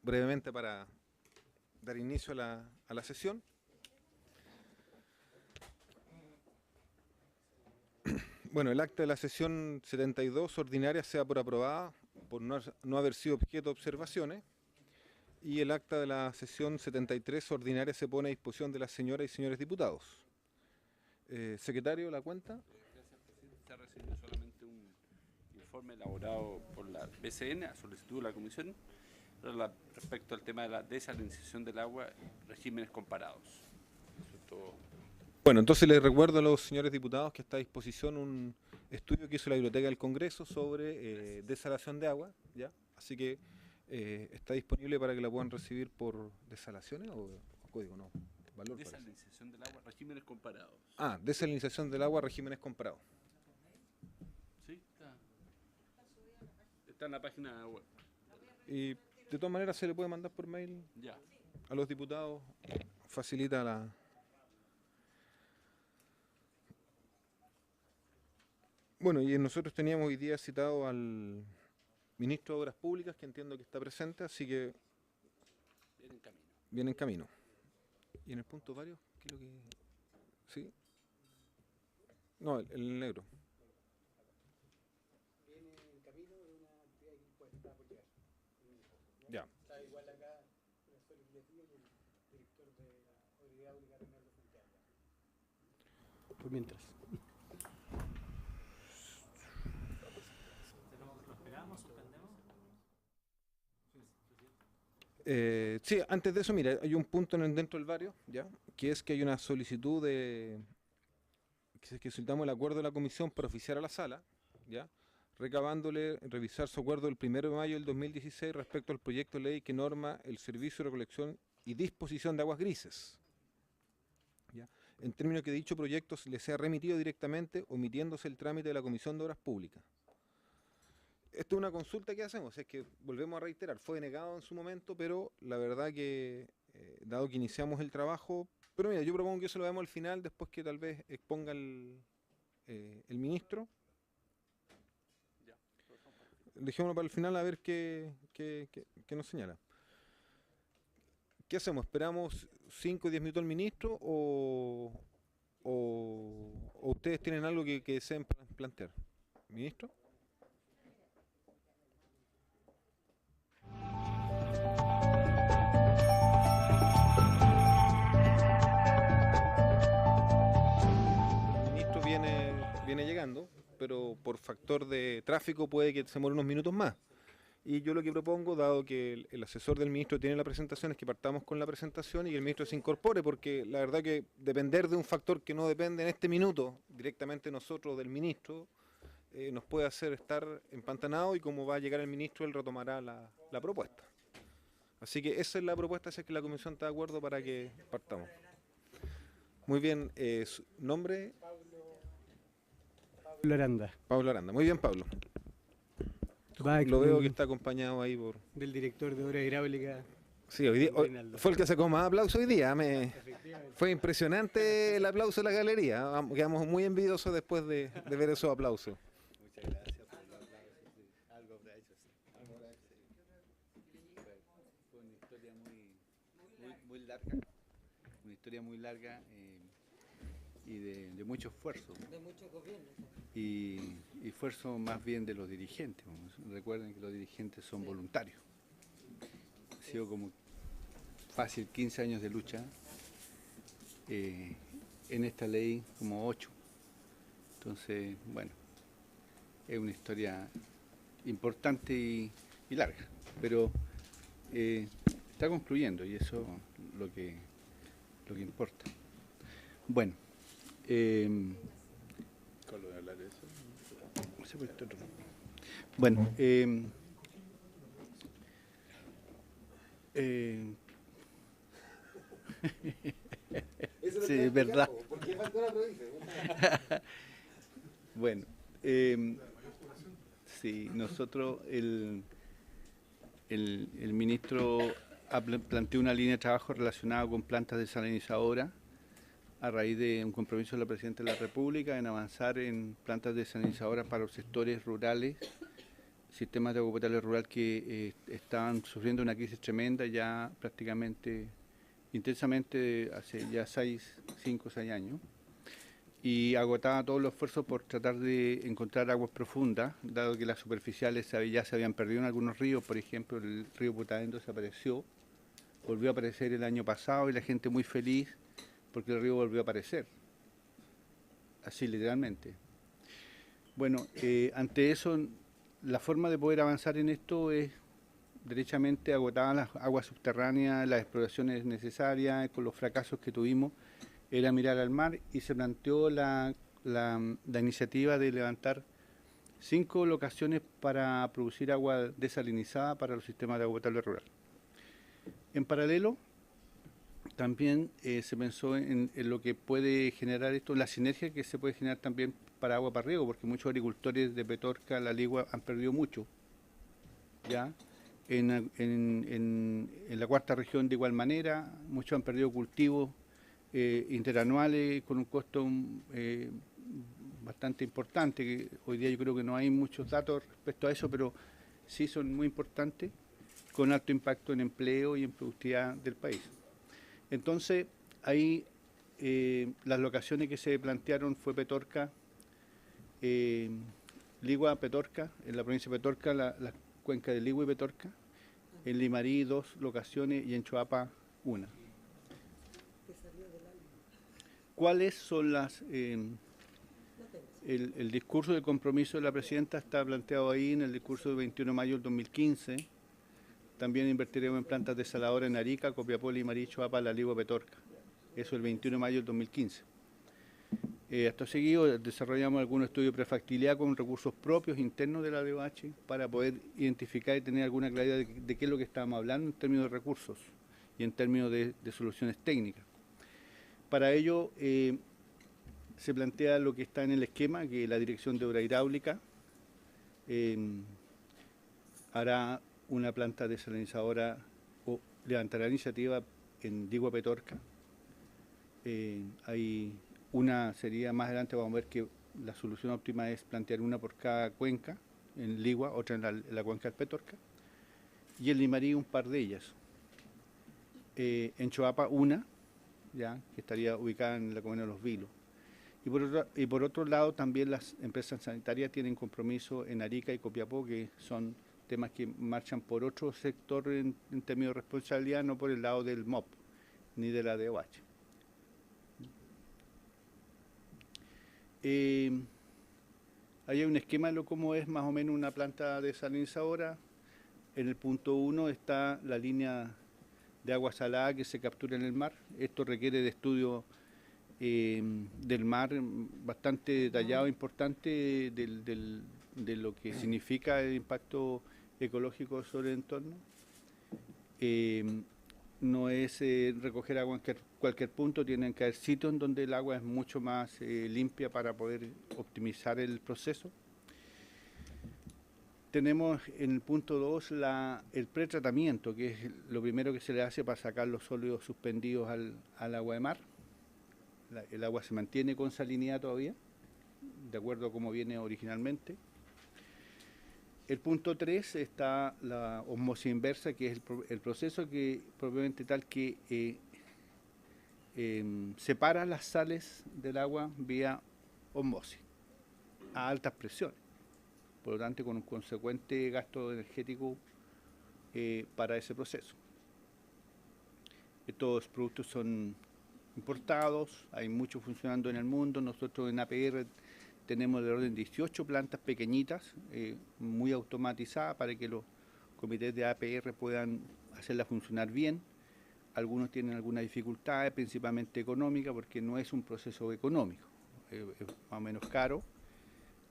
brevemente para dar inicio a la sesión. Bueno, el acta de la sesión 72 ordinaria sea por aprobada por no haber sido objeto de observaciones, y el acta de la sesión 73 ordinaria se pone a disposición de las señoras y señores diputados. Secretario, ¿la cuenta? Gracias, presidente. Se ha recibido solamente un informe elaborado por la BCN a solicitud de la Comisión respecto al tema de la desalinización del agua, regímenes comparados. Eso es todo. Bueno, entonces les recuerdo a los señores diputados que está a disposición un estudio que hizo la Biblioteca del Congreso sobre desalación de agua, ¿ya? Así que está disponible para que la puedan recibir por desalaciones o código, no. Valor, desalinización del agua, regímenes comparados. Ah, desalinización del agua, regímenes comparados. Sí, está en la página web. Y de todas maneras se le puede mandar por mail ya a los diputados, facilita la... Bueno, y nosotros teníamos hoy día citado al ministro de Obras Públicas, que entiendo que está presente, así que... Viene en camino. Viene en camino. ¿Y en el punto varios? ¿Qué es lo que...? ¿Sí? No, el negro. Viene en camino de una actividad que puede estar por llegar. Ya. Está igual acá el profesor Iglesias y el director de la Obra Hidráulica, Reinaldo Fontealla. Por mientras. ¿Lo esperamos? ¿Suspendemos? Sí, antes de eso, mira, hay un punto dentro del barrio, ¿ya? Que es que hay una solicitud de... que solicitamos el acuerdo de la comisión para oficiar a la sala, ¿ya? Recabándole revisar su acuerdo del 1 de mayo del 2016 respecto al proyecto de ley que norma el servicio de recolección y disposición de aguas grises, ¿ya? En términos que dicho proyecto le sea remitido directamente, omitiéndose el trámite de la Comisión de Obras Públicas. Esto es una consulta que hacemos, es que volvemos a reiterar, fue denegado en su momento, pero la verdad que, dado que iniciamos el trabajo, pero mira, yo propongo que eso lo veamos al final, después que tal vez exponga el ministro. Ya. Dejémoslo para el final a ver qué nos señala. ¿Qué hacemos? ¿Esperamos 5 o 10 minutos al ministro o ustedes tienen algo que deseen plantear? ¿Ministro? Viene llegando, pero por factor de tráfico puede que se demore unos minutos más. Y yo lo que propongo, dado que el asesor del ministro tiene la presentación, es que partamos con la presentación y que el ministro se incorpore, porque la verdad que depender de un factor que no depende en este minuto directamente nosotros del ministro, nos puede hacer estar empantanados, y como va a llegar el ministro, él retomará la propuesta. Así que esa es la propuesta, si es que la comisión está de acuerdo para que partamos. Muy bien, ¿su nombre? Pablo Aranda. Pablo Aranda. Muy bien, Pablo. Lo veo que está acompañado ahí por... del director de Obras Hidráulicas. Sí, hoy día, fue el que sacó más aplauso hoy día. Fue impresionante el aplauso de la galería. Quedamos muy envidiosos después de ver esos aplausos. Muchas gracias por el aplauso. Algo habrá hecho. Fue una historia muy larga. Una historia muy larga y de mucho esfuerzo. De muchos gobiernos. Y esfuerzo más bien de los dirigentes. Recuerden que los dirigentes son voluntarios. Ha sido como fácil 15 años de lucha. En esta ley como 8. Entonces, bueno, es una historia importante y larga, pero está concluyendo, y eso es lo que importa. Bueno, ¿Cuál voy a hablar de eso? bueno, sí, es verdad. Bueno, sí, nosotros, el ministro planteó una línea de trabajo relacionada con plantas desalinizadoras a raíz de un compromiso de la Presidenta de la República en avanzar en plantas desalinizadoras para los sectores rurales sistemas de agua potable rural que estaban sufriendo una crisis tremenda ya prácticamente intensamente hace ya 5 o 6 años, y agotaba todos los esfuerzos por tratar de encontrar aguas profundas, dado que las superficiales ya se habían perdido en algunos ríos. Por ejemplo, el río Putaendo desapareció, volvió a aparecer el año pasado y la gente muy feliz porque el río volvió a aparecer, así literalmente. Bueno, ante eso, la forma de poder avanzar en esto es derechamente agotadas las aguas subterráneas, las exploraciones necesarias, con los fracasos que tuvimos, era mirar al mar, y se planteó la iniciativa de levantar 5 locaciones para producir agua desalinizada para los sistemas de agua potable rural. En paralelo, también se pensó en lo que puede generar esto, la sinergia que se puede generar también para agua para riego, porque muchos agricultores de Petorca, La Ligua, han perdido mucho, ¿ya? En la cuarta región de igual manera, muchos han perdido cultivos interanuales con un costo bastante importante, que hoy día yo creo que no hay muchos datos respecto a eso, pero sí son muy importantes, con alto impacto en empleo y en productividad del país. Entonces, ahí las locaciones que se plantearon fue Petorca, Ligua, Petorca, en la provincia de Petorca, la cuenca de Ligua y Petorca, en Limarí 2 locaciones y en Choapa 1. ¿Cuáles son las... el discurso de compromiso de la presidenta está planteado ahí en el discurso del 21 de mayo del 2015. También invertiremos en plantas desaladoras en Arica, Copiapó, Limarí, Choapa, La Ligua, Petorca. Eso el 21 de mayo del 2015. Acto seguido desarrollamos algunos estudios de prefactibilidad con recursos propios internos de la DOH para poder identificar y tener alguna claridad de qué es lo que estábamos hablando en términos de recursos y en términos de soluciones técnicas. Para ello se plantea lo que está en el esquema, que la Dirección de Obra Hidráulica hará una planta desalinizadora o levantará la iniciativa en Ligua, Petorca. Hay una sería más adelante, vamos a ver que la solución óptima es plantear una por cada cuenca, en Ligua, otra en la cuenca del Petorca, y en Limarí un par de ellas. En Choapa una, ya, que estaría ubicada en la comuna de Los Vilos. Y por otro lado, también las empresas sanitarias tienen compromiso en Arica y Copiapó, que son temas que marchan por otro sector en términos de responsabilidad, no por el lado del MOP, ni de la DOH. Ahí hay un esquema de lo cómo es más o menos una planta desalinizadora. En el punto 1 está la línea de agua salada que se captura en el mar. Esto requiere de estudio del mar bastante detallado, importante, de lo que significa el impacto ecológico sobre el entorno. No es recoger agua en cualquier punto, tienen que haber sitios en donde el agua es mucho más limpia para poder optimizar el proceso. Tenemos en el punto 2 el pretratamiento, que es lo primero que se le hace para sacar los sólidos suspendidos al agua de mar. El agua se mantiene con salinidad todavía, de acuerdo a cómo viene originalmente. El punto 3 está la osmosis inversa, que es el proceso que propiamente tal que separa las sales del agua vía osmosis a altas presiones, por lo tanto con un consecuente gasto energético para ese proceso. Estos productos son importados, hay muchos funcionando en el mundo. Nosotros en APR tenemos de orden 18 plantas pequeñitas, muy automatizadas, para que los comités de APR puedan hacerla funcionar bien. Algunos tienen algunas dificultades, principalmente económicas, porque no es un proceso económico, es más o menos caro,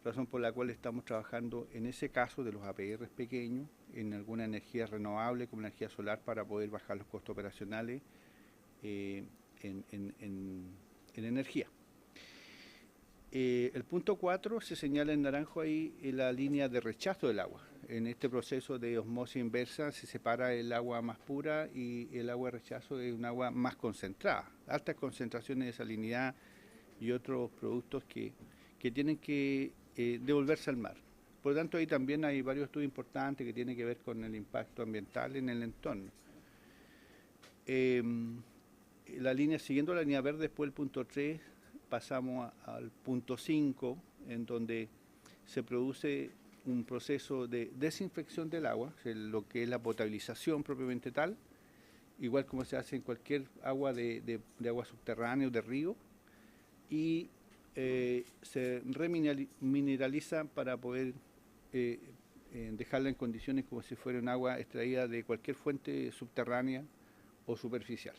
razón por la cual estamos trabajando en ese caso de los APR pequeños, en alguna energía renovable como energía solar, para poder bajar los costos operacionales en energía. El punto 4 se señala en naranjo ahí la línea de rechazo del agua. En este proceso de osmosis inversa se separa el agua más pura y el agua de rechazo es un agua más concentrada, altas concentraciones de salinidad y otros productos que tienen que devolverse al mar. Por lo tanto, ahí también hay varios estudios importantes que tienen que ver con el impacto ambiental en el entorno. Siguiendo la línea verde, después del punto 3, pasamos al punto 5, en donde se produce un proceso de desinfección del agua, o sea, lo que es la potabilización propiamente tal, igual como se hace en cualquier agua de agua subterránea o de río, y se remineraliza para poder dejarla en condiciones como si fuera un agua extraída de cualquier fuente subterránea o superficial.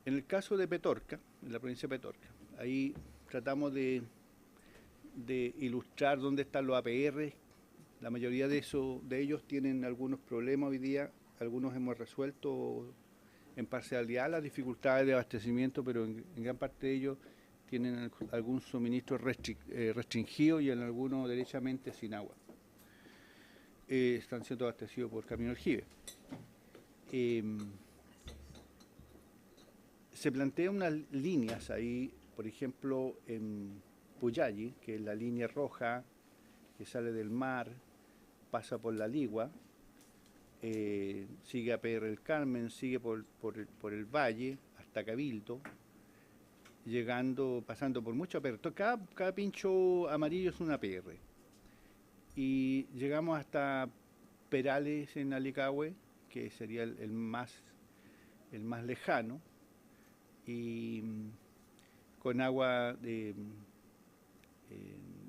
En el caso de Petorca, en la provincia de Petorca, ahí tratamos de ilustrar dónde están los APR. La mayoría de ellos tienen algunos problemas hoy día, algunos hemos resuelto en parcialidad las dificultades de abastecimiento, pero en gran parte de ellos tienen algún suministro restringido y en algunos derechamente sin agua. Están siendo abastecidos por Camino Aljibe. Se plantean unas líneas ahí, por ejemplo, en Puyalli, que es la línea roja que sale del mar, pasa por La Ligua, sigue a PR El Carmen, sigue por el valle hasta Cabildo, pasando por mucho APR. Cada pincho amarillo es una APR. Y llegamos hasta Perales en Alicahue, que sería el más lejano, y con agua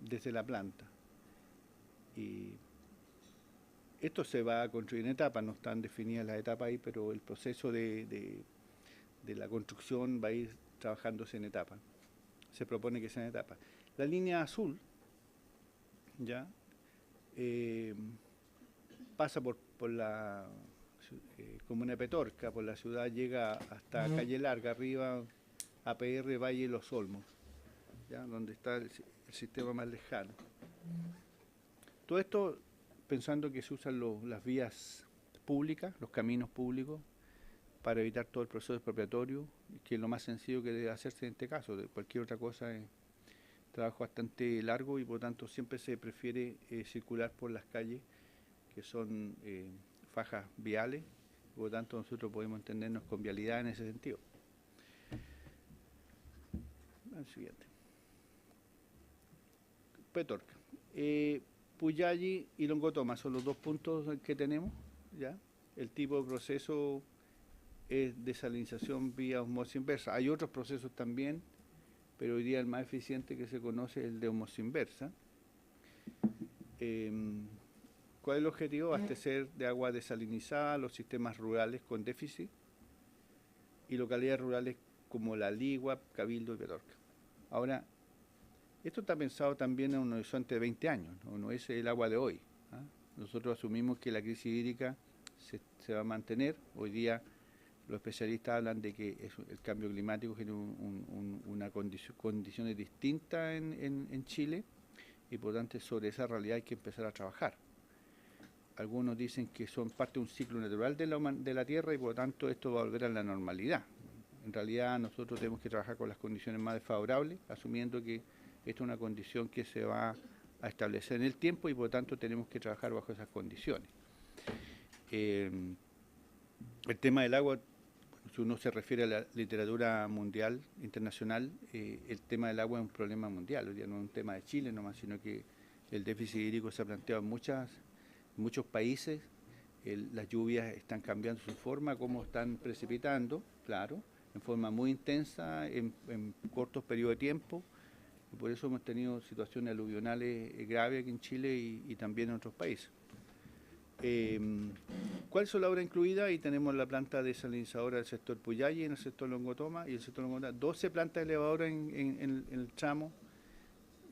desde la planta. Y esto se va a construir en etapas, no están definidas las etapas ahí, pero el proceso de la construcción va a ir trabajándose en etapas. Se propone que sea en etapas. La línea azul ya pasa por la comuna de Petorca, por la ciudad, llega hasta Calle Larga, arriba APR Valle Los Olmos, ¿ya? Donde está el sistema más lejano. Todo esto pensando que se usan las vías públicas, los caminos públicos, para evitar todo el proceso expropiatorio, que es lo más sencillo que debe hacerse en este caso. De cualquier otra cosa es trabajo bastante largo y por lo tanto siempre se prefiere circular por las calles que son fajas viales, por lo tanto nosotros podemos entendernos con vialidad en ese sentido. Al siguiente. Petorca. Puyalli y Longotoma son los dos puntos que tenemos, ¿ya? El tipo de proceso es desalinización vía osmosis inversa. Hay otros procesos también, pero hoy día el más eficiente que se conoce es el de osmosis inversa. ¿Cuál es el objetivo? Abastecer de agua desalinizada los sistemas rurales con déficit y localidades rurales como La Ligua, Cabildo y Petorca. Ahora, esto está pensado también en un horizonte de 20 años, no es el agua de hoy. ¿Ah? Nosotros asumimos que la crisis hídrica se va a mantener. Hoy día los especialistas hablan de que el cambio climático genera una condiciones distintas en Chile y por lo tanto sobre esa realidad hay que empezar a trabajar. Algunos dicen que son parte de un ciclo natural de la Tierra y por lo tanto esto va a volver a la normalidad. En realidad nosotros tenemos que trabajar con las condiciones más desfavorables, asumiendo que esta es una condición que se va a establecer en el tiempo y por lo tanto tenemos que trabajar bajo esas condiciones. El tema del agua, si uno se refiere a la literatura mundial, internacional, el tema del agua es un problema mundial. Hoy día no es un tema de Chile nomás, sino que el déficit hídrico se ha planteado en muchos países. Las lluvias están cambiando su forma, cómo están precipitando, claro, en forma muy intensa, en cortos periodos de tiempo. Y por eso hemos tenido situaciones aluvionales graves aquí en Chile y también en otros países. ¿Cuáles son las obras incluidas? Ahí tenemos la planta desalinizadora del sector Puyalli, en el sector Longotoma, y el sector Longotoma, 12 plantas elevadoras en el tramo,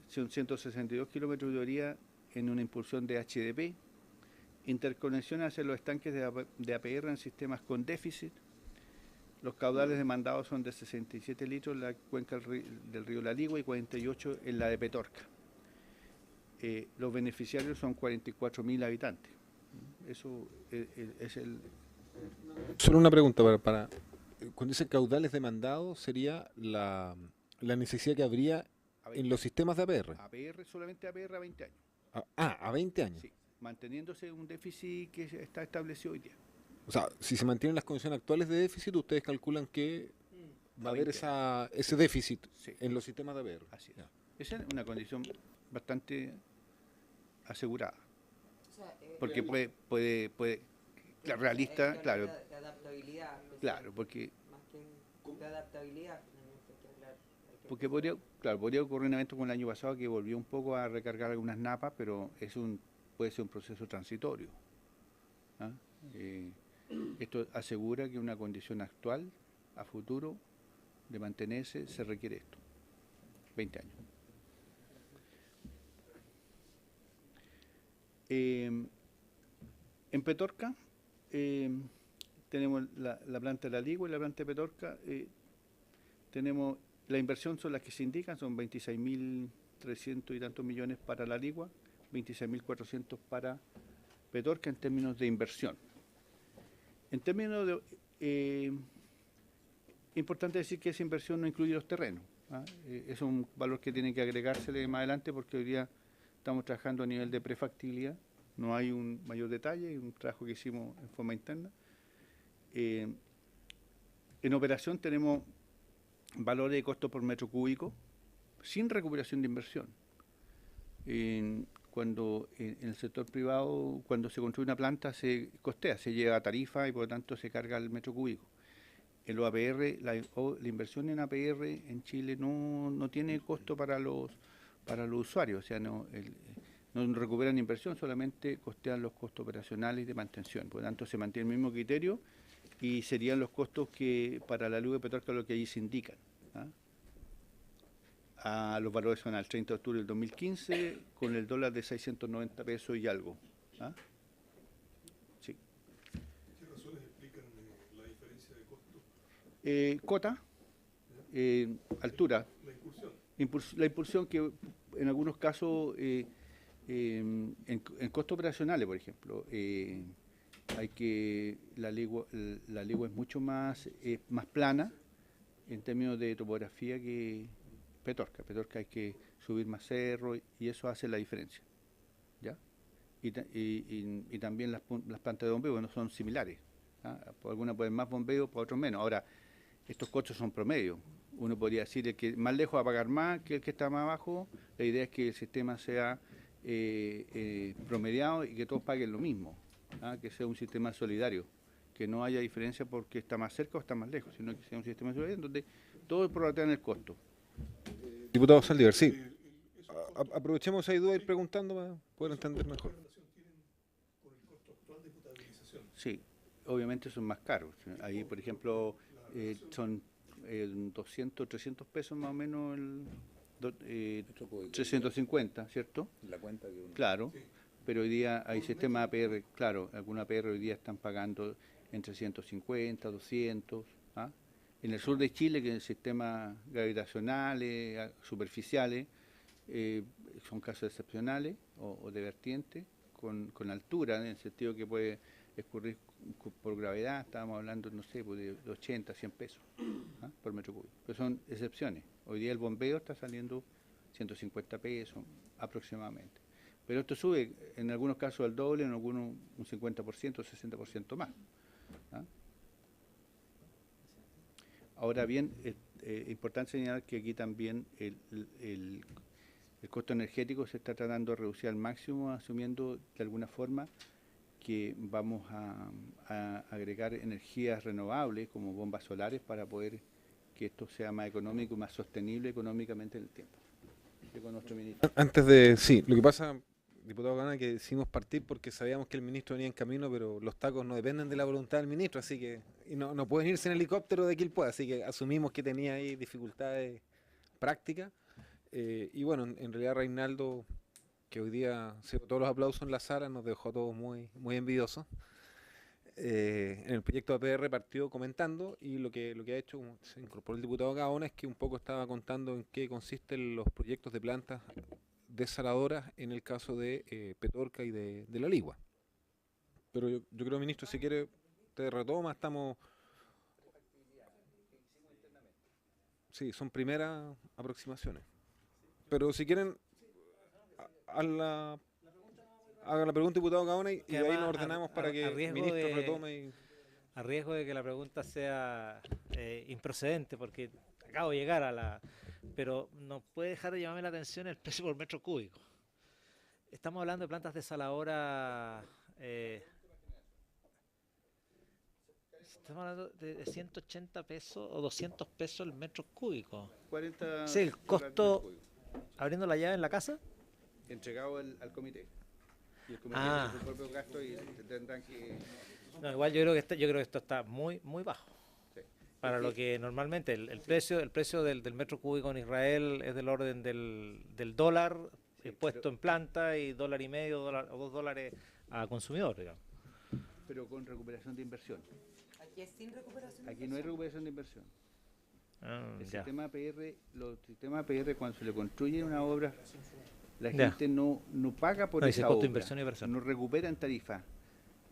son 162 kilómetros de orilla en una impulsión de HDP, interconexiones hacia los estanques de APR en sistemas con déficit. Los caudales demandados son de 67 litros en la cuenca del río La Ligua y 48 en la de Petorca. Los beneficiarios son 44.000 habitantes. Eso es el... Solo una pregunta cuando dice caudales demandados, sería la necesidad que habría A 20 En los sistemas de APR. APR, solamente APR a 20 años. A 20 años. Sí, manteniéndose un déficit que está establecido hoy día. O sea, si se mantienen las condiciones actuales de déficit, ustedes calculan que va a haber 20 ese déficit Sí. en los sistemas de APR. Así es. Ya. Esa es una condición bastante asegurada. O sea, Porque puede la realista, hay que claro, hablar de adaptabilidad. claro, porque Más que de adaptabilidad, finalmente hay que hablar. porque podría ocurrir un evento como el año pasado que volvió un poco a recargar algunas napas, pero puede ser un proceso transitorio. ¿Ah? Esto asegura que una condición actual, a futuro, de mantenerse, se requiere esto. 20 años. En Petorca tenemos la planta de la Ligua y la planta de Petorca. Tenemos la inversión son las que se indican, son 26.300 y tantos millones para la Ligua, 26.400 para Petorca en términos de inversión. En términos de... importante decir que esa inversión no incluye los terrenos. ¿Ah? Es un valor que tiene que agregársele más adelante porque hoy día estamos trabajando a nivel de prefactibilidad, no hay un mayor detalle, es un trabajo que hicimos en forma interna. En operación tenemos valores de costo por metro cúbico sin recuperación de inversión. Cuando en el sector privado, cuando se construye una planta, se costea, se lleva a tarifa y por lo tanto se carga el metro cúbico. En los APR, la inversión en APR en Chile no tiene costo para los usuarios, o sea, no recuperan inversión, solamente costean los costos operacionales y de mantención. Por lo tanto, se mantiene el mismo criterio y serían los costos que para la luz de Petorca lo que allí se indican. Los valores son al 30 de octubre del 2015 con el dólar de 690 pesos y algo. Sí. ¿Qué razones explican la diferencia de costo? Cota, altura, La impulsión. la impulsión que en algunos casos, en costos operacionales, por ejemplo, la ligua es mucho más plana en términos de topografía que Petorca. Petorca hay que subir más cerro y eso hace la diferencia. ¿Ya? Y también las plantas de bombeo no son similares. Por algunas pueden más bombeo, por otros menos. Ahora, estos costos son promedio. Uno podría decir el que más lejos va a pagar más que el que está más abajo. La idea es que el sistema sea promediado y que todos paguen lo mismo. Que sea un sistema solidario. Que no haya diferencia porque está más cerca o está más lejos, sino que sea un sistema solidario donde todos prorratean el costo. Diputado Saldívar, sí. Aprovechemos ahí duda y ir preguntando para poder entender mejor. ¿Qué relación tienen con el costo actual de potabilización? Sí, obviamente son más caros. Ahí, por ejemplo, son 200, 300 pesos más o menos, 350, ¿cierto? La cuenta que uno... Claro, pero hoy día hay sistemas APR, claro, algunos APR hoy día están pagando entre 150, 200. En el sur de Chile, que en sistemas gravitacionales, superficiales, son casos excepcionales o de vertiente, con altura, en el sentido que puede escurrir por gravedad, estábamos hablando, no sé, de 80, 100 pesos por metro cúbico. Pero son excepciones. Hoy día el bombeo está saliendo 150 pesos aproximadamente. Pero esto sube, en algunos casos al doble, en algunos un 50%, 60% más. Ahora bien, es importante señalar que aquí también el costo energético se está tratando de reducir al máximo, asumiendo de alguna forma que vamos a agregar energías renovables como bombas solares para poder que esto sea más económico y más sostenible económicamente en el tiempo. Con nuestro ministro. Antes de, sí, lo que pasa, diputado Gana, que decidimos partir porque sabíamos que el ministro venía en camino, pero los tacos no dependen de la voluntad del ministro, así que no pueden irse en helicóptero de Quilpué, así que asumimos que tenía ahí dificultades prácticas. Y bueno, en realidad Reinaldo, que hoy día se dio todos los aplausos en la sala, nos dejó todos muy envidiosos. En el proyecto de APR partió comentando y lo que ha hecho, como se incorporó el diputado Gaona, es que un poco estaba contando en qué consisten los proyectos de plantas desaladoras en el caso de Petorca y de la Ligua. Pero yo creo, ministro, si quiere, te retoma, estamos... Sí, son primeras aproximaciones. pero si quieren, haga la pregunta, diputado Gaona, y de ahí además, nos ordenamos para que el riesgo ministro de- retome. A riesgo de que la pregunta sea improcedente, porque acabo de llegar a la... Pero no puede dejar de llamarme la atención el precio por metro cúbico. Estamos hablando de plantas desaladadoras... estamos hablando de 180 pesos o 200 pesos el metro cúbico. 40 Sí, el dólares costo- por cúbico, Abriendo la llave en la casa. entregado al comité. Y el comité Ah. tiene su propio gasto y tendrán que... No, igual yo creo que esto está muy bajo. Sí. Para Es lo que- que normalmente el precio del metro cúbico en Israel es del orden del dólar Sí, puesto pero- en planta y $1.50 o $2 a consumidor, digamos. pero con recuperación de inversión. Aquí es sin recuperación. de Aquí no hay inversión. recuperación de inversión. Ah, El ya. sistema APR, los sistemas APR, cuando se le construye una obra, la Ya. gente no paga por No, dice esa costo obra, de inversión y inversión. no recupera en tarifa,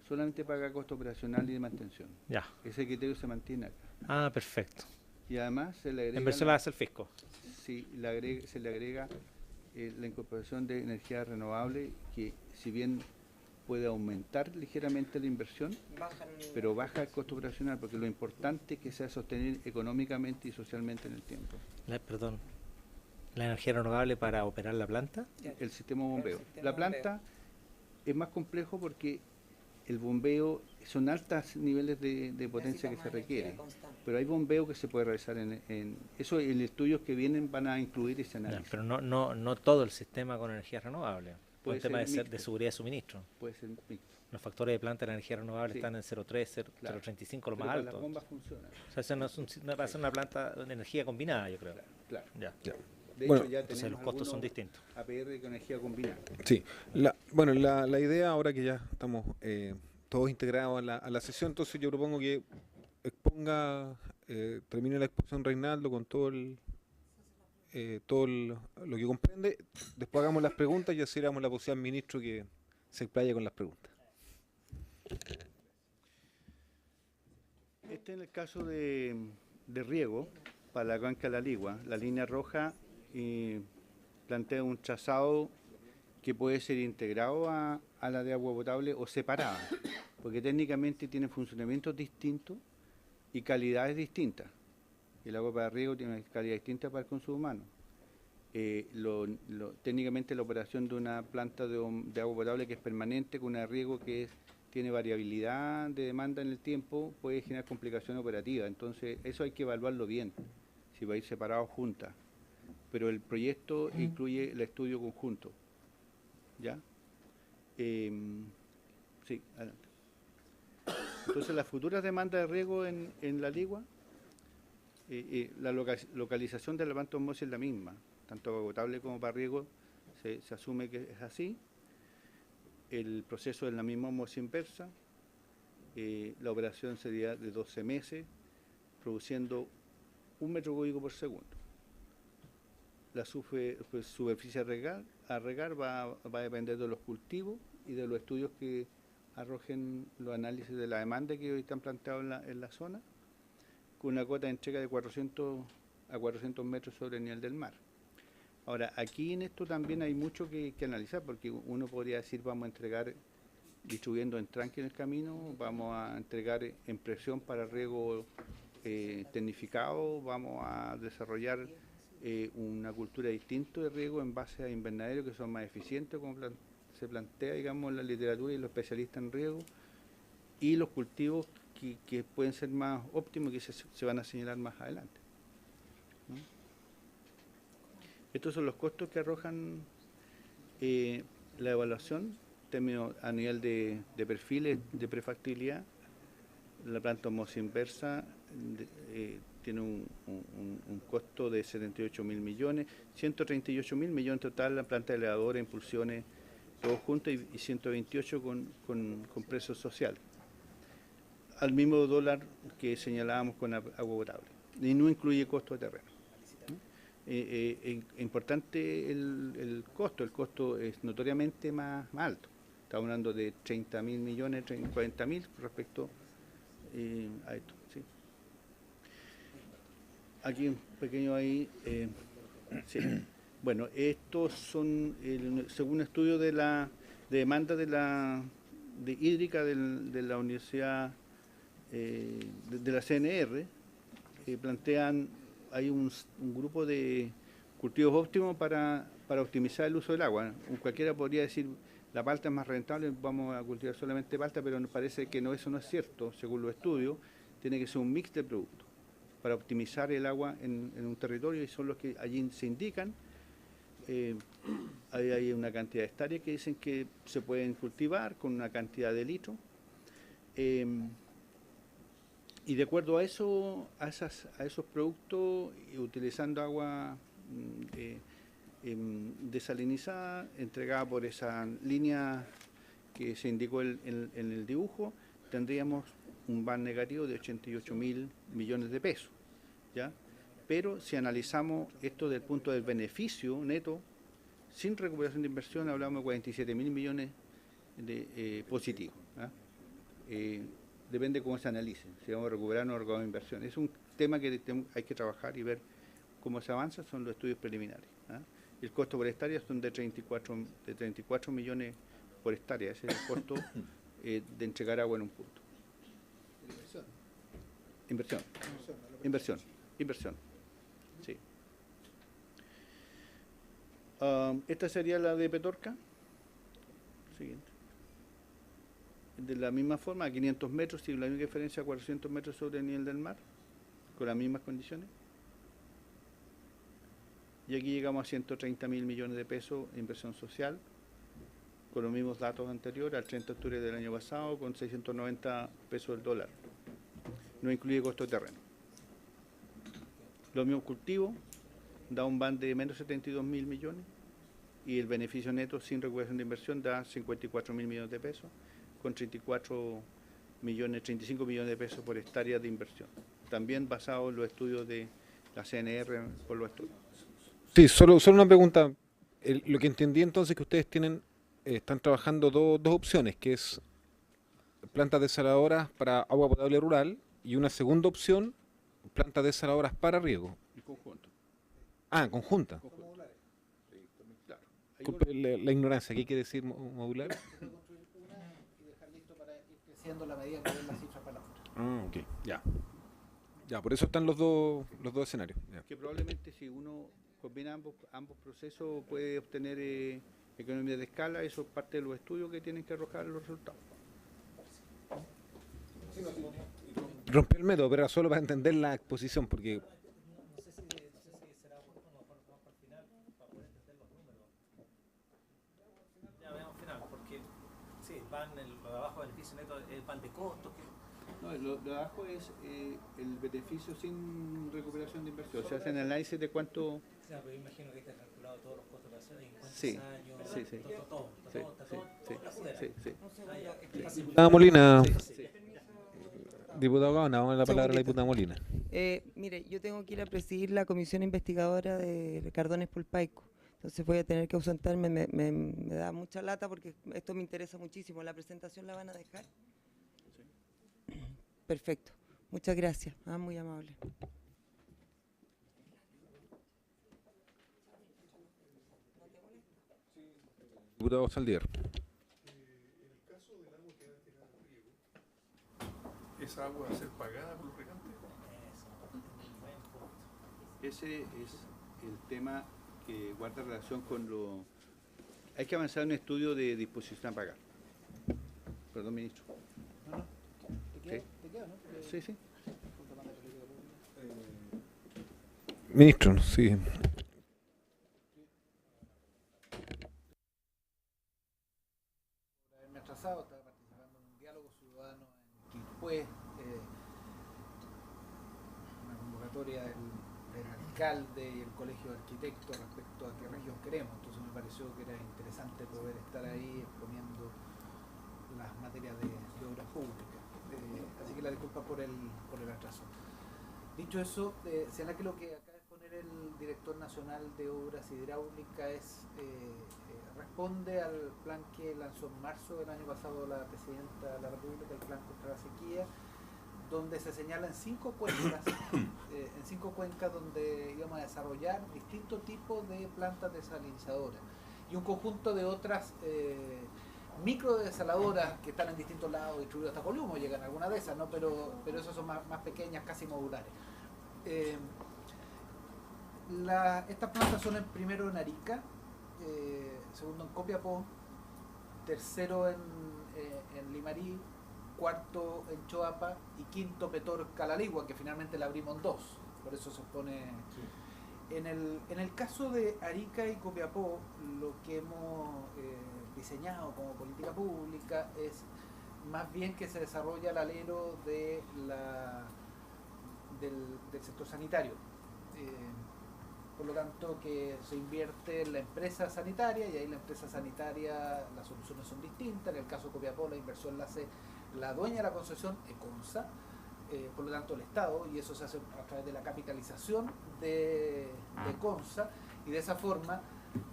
solamente paga costo operacional y de mantención. Ya. Ese criterio se mantiene acá. Ah, perfecto. Y además se le La agrega, inversión la hace el fisco. sí, se le agrega la incorporación de energía renovable, que si bien puede aumentar ligeramente la inversión, Bajan. pero baja el costo operacional, porque lo importante es que sea sostenible económicamente y socialmente en el tiempo. Perdón. La energía renovable para operar la planta. El sistema bombeo. sistema La planta es más complejo porque el bombeo son altos niveles de potencia que se requiere, pero hay bombeo que se puede realizar en eso. En estudios que vienen van a incluir ese Ya, análisis. pero no todo el sistema con energía renovable. Por Puede el tema ser de mixto. seguridad de suministro. Puede ser mixto. Los factores de planta de la energía renovable Sí. están en 0,3, Claro. 0,35, lo Pero más para las alto. bombas funciona. O sea, eso no es va a ser una planta de energía combinada, yo creo. Claro. Ya. De Bueno, hecho, ya Entonces tenemos los costos son algunos distintos. APR con energía combinada. Sí, bueno, la idea ahora que ya estamos todos integrados a la sesión, entonces yo propongo que exponga, termine la exposición Reinaldo con todo lo que comprende, después hagamos las preguntas y así damos la posibilidad al ministro que se explaye con las preguntas. Este en el caso de riego para la cuenca de la Ligua, la línea roja plantea un trazado que puede ser integrado a la de agua potable o separada, porque técnicamente tiene funcionamientos distintos y calidades distintas. El agua para riego tiene una calidad distinta para el consumo humano. Técnicamente la operación de una planta de agua potable que es permanente con una de riego que tiene variabilidad de demanda en el tiempo puede generar complicación operativa. Entonces eso hay que evaluarlo bien, si va a ir separado o junta. Pero el proyecto incluye el estudio conjunto. ¿Ya? Sí, adelante. Entonces las futuras demandas de riego en la Ligua, la localización de la planta de osmosis es la misma, tanto agua potable como para riego se asume que es así. El proceso es la misma osmosis inversa. La operación sería de 12 meses, produciendo 1 metro cúbico por segundo. La superficie a regar va a depender de los cultivos y de los estudios que arrojen los análisis de la demanda que hoy están planteados en la zona, con una cuota de entrega de 400 a 400 metros sobre el nivel del mar. Ahora, aquí en esto también hay mucho que analizar, porque uno podría decir vamos a entregar distribuyendo en tranque en el camino, vamos a entregar en presión para riego tecnificado, vamos a desarrollar una cultura distinta de riego en base a invernaderos que son más eficientes, como se plantea, digamos, en la literatura y los especialistas en riego, y los cultivos que pueden ser más óptimos y que se van a señalar más adelante, ¿no? Estos son los costos que arrojan la evaluación a nivel de perfiles de prefactibilidad. La planta osmosis inversa tiene un costo de 78.000 millones, 138.000 millones total la planta elevadora, impulsiones, todo junto, y 128 con precios sociales. Al mismo dólar que señalábamos con agua potable. Y no incluye costo de terreno. Importante el costo es notoriamente más alto. Estamos hablando de 30.000 millones, 40.000 respecto a esto. ¿Sí? Aquí un pequeño ahí, sí. Bueno, estos son, según un estudio de demanda de hídrica de la Universidad de la CNR, plantean, hay un grupo de cultivos óptimos para optimizar el uso del agua. Cualquiera podría decir, la palta es más rentable, vamos a cultivar solamente palta, pero nos parece que eso no es cierto, según los estudios. Tiene que ser un mix de productos para optimizar el agua en un territorio, y son los que allí se indican. Hay una cantidad de hectáreas que dicen que se pueden cultivar con una cantidad de litros. Y de acuerdo a eso, a esos productos, utilizando agua desalinizada, entregada por esa línea que se indicó en el dibujo, tendríamos un VAR negativo de 88.000 millones de pesos, ¿ya? Pero si analizamos esto desde el punto del beneficio neto, sin recuperación de inversión, hablamos de 47.000 millones de positivos, ¿ah? Depende de cómo se analice, si vamos a recuperar o no recuperar inversión. Es un tema que hay que trabajar y ver cómo se avanza, son los estudios preliminares, ¿ah? El costo por hectárea son de 34 millones por hectárea, ese es el costo de entregar agua en un punto. Inversión. Sí. Esta sería la de Petorca. Siguiente. De la misma forma, a 500 metros, sin la única diferencia, a 400 metros sobre el nivel del mar, con las mismas condiciones. Y aquí llegamos a 130.000 millones de pesos en inversión social, con los mismos datos anteriores, al 30 de octubre del año pasado, con 690 pesos el dólar. No incluye costo de terreno. Los mismos cultivos, da un VAN de menos 72.000 millones, y el beneficio neto sin recuperación de inversión da 54.000 millones de pesos, con 35 millones de pesos por hectárea de inversión. También basado en los estudios de la CNR por los estudios. Sí, solo una pregunta. Lo que entendí entonces es que ustedes están trabajando dos opciones, que es plantas desaladoras para agua potable rural, y una segunda opción, plantas desaladoras para riego. En conjunto. Ah, conjunta. Modulares. Sí, también, claro. Disculpe la ignorancia, ¿qué quiere decir modular? Construir una y dejar listo para ir creciendo la medida que den las cifras para la otra. Ah, ok, ya. Ya, por eso están los dos escenarios. Ya. Que probablemente si uno combina ambos procesos puede obtener economía de escala. Eso es parte de los estudios que tienen que arrojar los resultados. Rompió el método, pero era solo para entender la exposición, porque No sé si será oportuno para el final, para poder entender los números. Ya veamos al final, porque sí, lo de abajo beneficio neto, el pan de costos. No, lo de abajo es el beneficio sin recuperación de inversión. Se hace el análisis de cuánto... Claro, pero imagino que te has calculado todos los costos de operaciones, en cuántos Sí, años, sí. Diputada Molina, Sí. diputado Gaona, vamos a la palabra a la diputada Molina. Mire, yo tengo que ir a presidir la comisión investigadora de Cardones Pulpaico, entonces voy a tener que ausentarme, me da mucha lata porque esto me interesa muchísimo. ¿La presentación la van a dejar? Perfecto, muchas gracias, muy amable. Diputado Saldier. En el caso del agua que va a tirar al riego, ¿esa agua va a ser pagada por los regantes? Ese es el tema que guarda relación con lo... Hay que avanzar en un estudio de disposición a pagar. Perdón, ministro. No, ¿te queda, no? Sí. Ministro, sí. Haberme atrasado, estaba participando en un diálogo ciudadano en Quilpué, una convocatoria del alcalde y el colegio de arquitectos respecto a qué región queremos. Entonces me pareció que era interesante poder estar ahí exponiendo las materias de obras públicas. Así que la disculpa por el atraso. Dicho eso, será que lo que acaba de exponer el director nacional de obras hidráulicas responde al plan que lanzó en marzo del año pasado la presidenta de la República, el plan contra la sequía, donde se señalan 5 5 cuencas donde íbamos a desarrollar distintos tipos de plantas desalinizadoras y un conjunto de otras micro desaladoras que están en distintos lados, distribuidas hasta Columo, llegan algunas de esas, ¿no? Pero esas son más pequeñas, casi modulares. Estas plantas son el primero en Arica, segundo en Copiapó, tercero en Limarí, cuarto en Choapa y quinto Petorca La Ligua, que finalmente la abrimos en 2, por eso se pone... Sí. En el caso de Arica y Copiapó, lo que hemos diseñado como política pública es más bien que se desarrolla al alero de del sector sanitario. Por lo tanto, que se invierte en la empresa sanitaria y ahí la empresa sanitaria, las soluciones son distintas. En el caso de Copiapó, la inversión la hace la dueña de la concesión, Econsa, por lo tanto el Estado, y eso se hace a través de la capitalización de Econsa, y de esa forma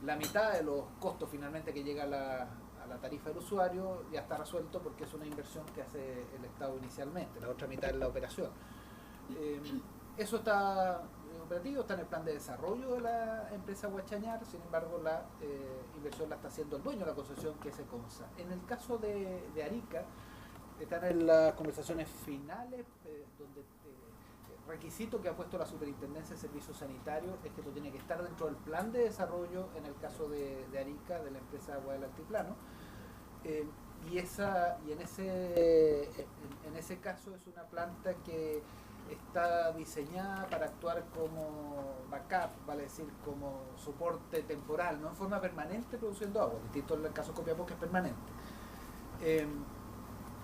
la mitad de los costos finalmente que llega a la tarifa del usuario ya está resuelto porque es una inversión que hace el Estado inicialmente, la otra mitad es la operación. Eso está operativo, está en el plan de desarrollo de la empresa Huachañar, sin embargo la inversión la está haciendo el dueño de la concesión, que es Econsa. En el caso de Arica, están en las conversaciones finales, donde el requisito que ha puesto la Superintendencia de Servicios Sanitarios es que esto tiene que estar dentro del plan de desarrollo, en el caso de Arica, de la empresa Agua del Altiplano. Y en ese caso es una planta que está diseñada para actuar como backup, vale decir, como soporte temporal, no en forma permanente produciendo agua, distinto en el caso de Copiapó, que es permanente.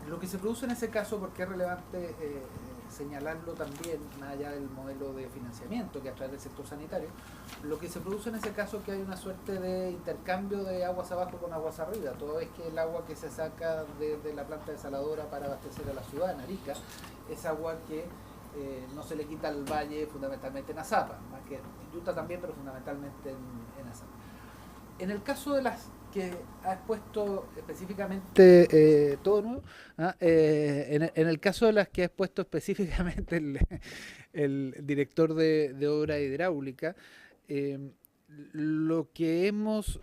Lo que se produce en ese caso, porque es relevante señalarlo también, más allá del modelo de financiamiento que a través del sector sanitario, lo que se produce en ese caso es que hay una suerte de intercambio de aguas abajo con aguas arriba, todo es que el agua que se saca de la planta desaladora para abastecer a la ciudad, en Arica, es agua que no se le quita al valle, fundamentalmente en Azapa, más que en Yuta también, pero fundamentalmente en Azapa. En el caso de las que ha expuesto específicamente todo nuevo, en el caso de las que ha expuesto específicamente el director de obra hidráulica, lo que hemos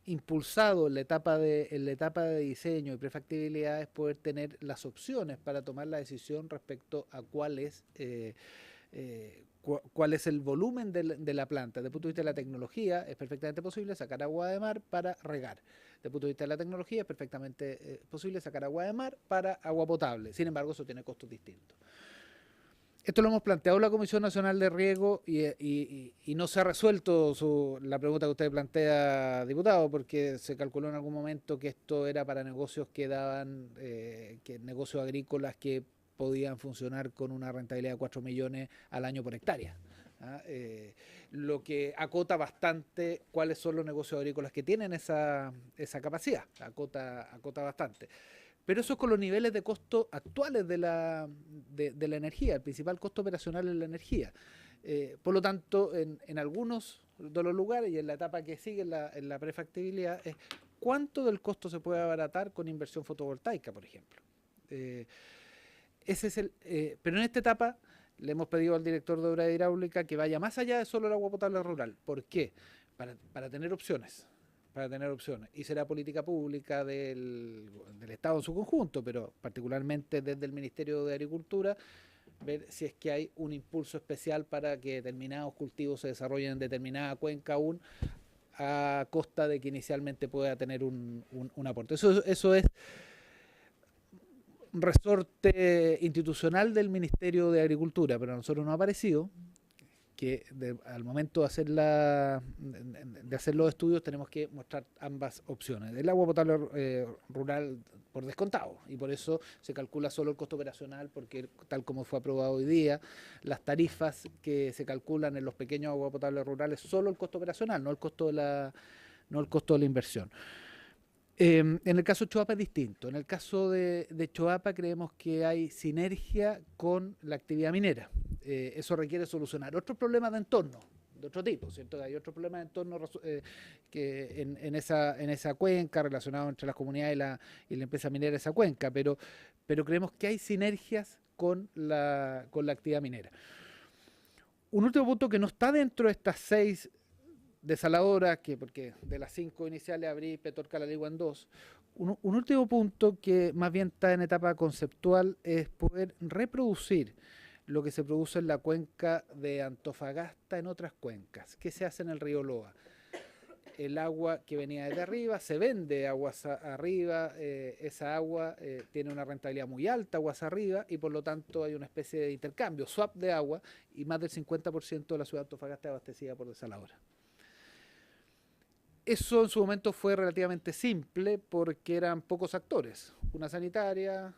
impulsado en la etapa de diseño y prefactibilidad es poder tener las opciones para tomar la decisión respecto a cuál es el volumen de la planta. Desde el punto de vista de la tecnología, es perfectamente posible sacar agua de mar para regar. Desde el punto de vista de la tecnología, es perfectamente posible sacar agua de mar para agua potable. Sin embargo, eso tiene costos distintos. Esto lo hemos planteado en la Comisión Nacional de Riego y no se ha resuelto la pregunta que usted plantea, diputado, porque se calculó en algún momento que esto era para negocios que daban, negocios agrícolas que podían funcionar con una rentabilidad de 4 millones al año por hectárea. Lo que acota bastante cuáles son los negocios agrícolas que tienen esa capacidad, acota bastante. Pero eso es con los niveles de costo actuales de la energía. El principal costo operacional es la energía. Por lo tanto, en algunos de los lugares y en la etapa que sigue en la prefactibilidad es cuánto del costo se puede abaratar con inversión fotovoltaica, por ejemplo. Pero en esta etapa le hemos pedido al director de obra hidráulica que vaya más allá de solo el agua potable rural. ¿Por qué? Para tener opciones. Y será política pública del Estado en su conjunto, pero particularmente desde el Ministerio de Agricultura, ver si es que hay un impulso especial para que determinados cultivos se desarrollen en determinada cuenca aún, a costa de que inicialmente pueda tener un aporte. Eso es un resorte institucional del Ministerio de Agricultura, pero a nosotros no ha parecido que al momento de hacer los estudios tenemos que mostrar ambas opciones. El agua potable rural por descontado, y por eso se calcula solo el costo operacional, porque tal como fue aprobado hoy día, las tarifas que se calculan en los pequeños agua potable rurales, solo el costo operacional, no el costo de la inversión. En el caso de Choapa es distinto. En el caso de Choapa creemos que hay sinergia con la actividad minera. Eso requiere solucionar otros problemas de entorno, de otro tipo, ¿cierto? Hay otros problemas de entorno que en esa cuenca, relacionados entre las comunidades y la empresa minera de esa cuenca, pero creemos que hay sinergias con la actividad minera. Un último punto que no está dentro de estas 6 desaladoras, porque de las 5 iniciales abrí Petorca La Ligua en 2. Un último punto que más bien está en etapa conceptual es poder reproducir lo que se produce en la cuenca de Antofagasta en otras cuencas. ¿Qué se hace en el río Loa? El agua que venía desde arriba se vende aguas arriba, esa agua tiene una rentabilidad muy alta aguas arriba y por lo tanto hay una especie de intercambio, swap de agua, y más del 50% de la ciudad de Antofagasta es abastecida por desaladora. Eso en su momento fue relativamente simple porque eran pocos actores, una sanitaria,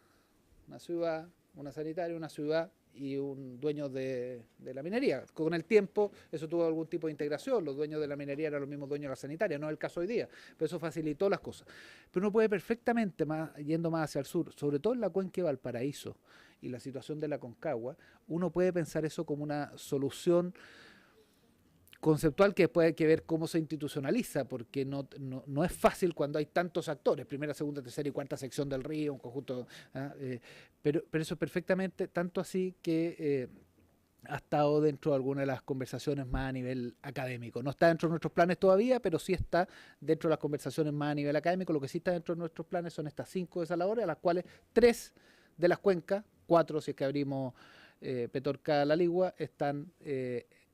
una ciudad, una sanitaria, una ciudad y un dueño de la minería. Con el tiempo eso tuvo algún tipo de integración, los dueños de la minería eran los mismos dueños de la sanitaria, no es el caso hoy día, pero eso facilitó las cosas. Pero uno puede perfectamente, yendo más hacia el sur, sobre todo en la cuenca de Valparaíso y la situación de la Concagua, uno puede pensar eso como una solución conceptual que después hay que ver cómo se institucionaliza, porque no es fácil cuando hay tantos actores, primera, segunda, tercera y cuarta sección del río, un conjunto, pero eso es perfectamente, tanto así que ha estado dentro de algunas de las conversaciones más a nivel académico. No está dentro de nuestros planes todavía, pero sí está dentro de las conversaciones más a nivel académico. Lo que sí está dentro de nuestros planes son estas 5 desaladoras, a las cuales 3 de las cuencas, 4 si es que abrimos Petorca La Ligua, están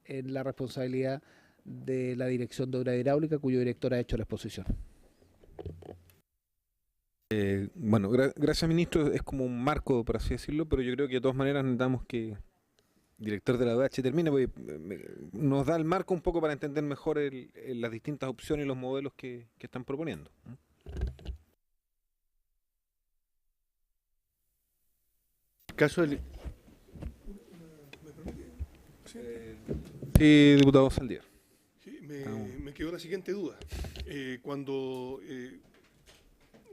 en la responsabilidad de la Dirección de Obra Hidráulica, cuyo director ha hecho la exposición. Bueno, gracias, ministro. Es como un marco, por así decirlo, pero yo creo que de todas maneras necesitamos que el director de la OH termine, porque nos da el marco un poco para entender mejor las distintas opciones y los modelos que están proponiendo. El caso del... Sí, diputado Saldívar. Sí, me quedó la siguiente duda. Cuando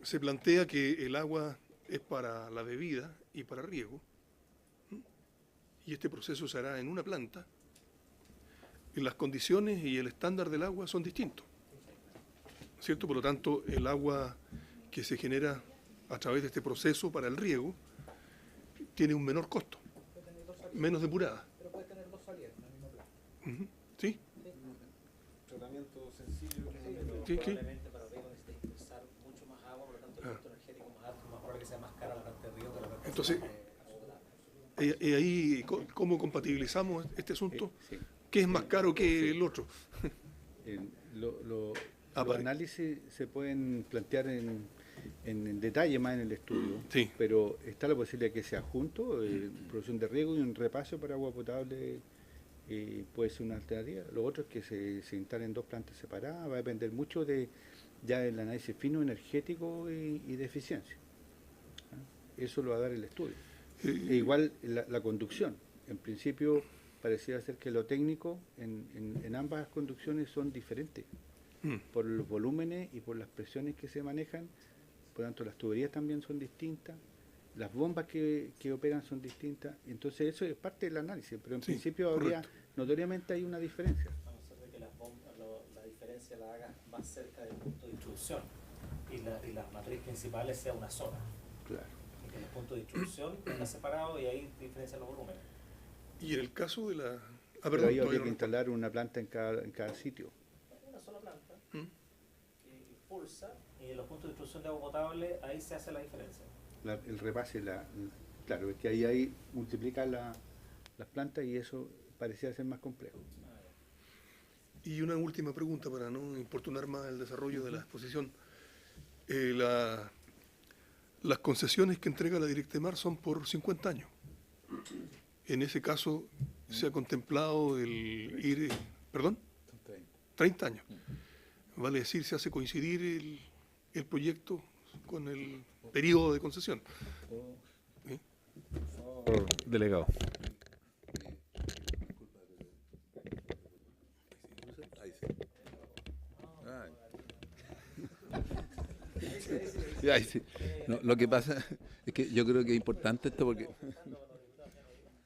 se plantea que el agua es para la bebida y para riego, y este proceso se hará en una planta, las condiciones y el estándar del agua son distintos, ¿cierto? Por lo tanto, el agua que se genera a través de este proceso para el riego tiene un menor costo, menos depurada. Pero puede tener 2 salidas en el mismo plan. ¿Sí? Tratamiento sencillo. Sí, Probablemente para riego necesita impulsar mucho más agua, por lo tanto el costo energético más alto, más probable que sea más cara la parte de riego que la parte Entonces, ahí, ¿cómo compatibilizamos este asunto? Sí. ¿Qué es más caro que el otro? Los análisis se pueden plantear en detalle más en el estudio, Sí. pero está la posibilidad que sea junto, producción de riego y un repaso para agua potable puede ser una alternativa. Lo otro es que se instalen 2 plantas separadas, va a depender mucho de ya del análisis fino energético y de eficiencia. Eso lo va a dar el estudio. E igual la conducción, en principio parecía ser que lo técnico en ambas conducciones son diferentes, por los volúmenes y por las presiones que se manejan, por lo tanto las tuberías también son distintas, las bombas que operan son distintas, entonces eso es parte del análisis, pero en Sí, principio correcto. notoriamente hay una diferencia. A no ser de que la diferencia la haga más cerca del punto de distribución y las matrices principales sea una sola. Claro. Que el punto de distribución está separado y ahí diferencian los volúmenes. Y en el caso de la... Pero perdón, ahí habría todavía que no. instalar una planta en cada sitio. Una sola planta que impulsa y en los puntos de distribución de agua potable ahí se hace la diferencia. El repase, claro, es que ahí multiplica las plantas y eso parecía ser más complejo. Y una última pregunta para no importunar más el desarrollo de la exposición. Las concesiones que entrega la Directemar son por 50 años. En ese caso, ¿se ha contemplado el ir... ¿Perdón? 30 años. Vale decir, se hace coincidir el proyecto con el periodo de concesión. ¿Sí? Delegado. Ay, sí. No, lo que pasa es que yo creo que es importante esto porque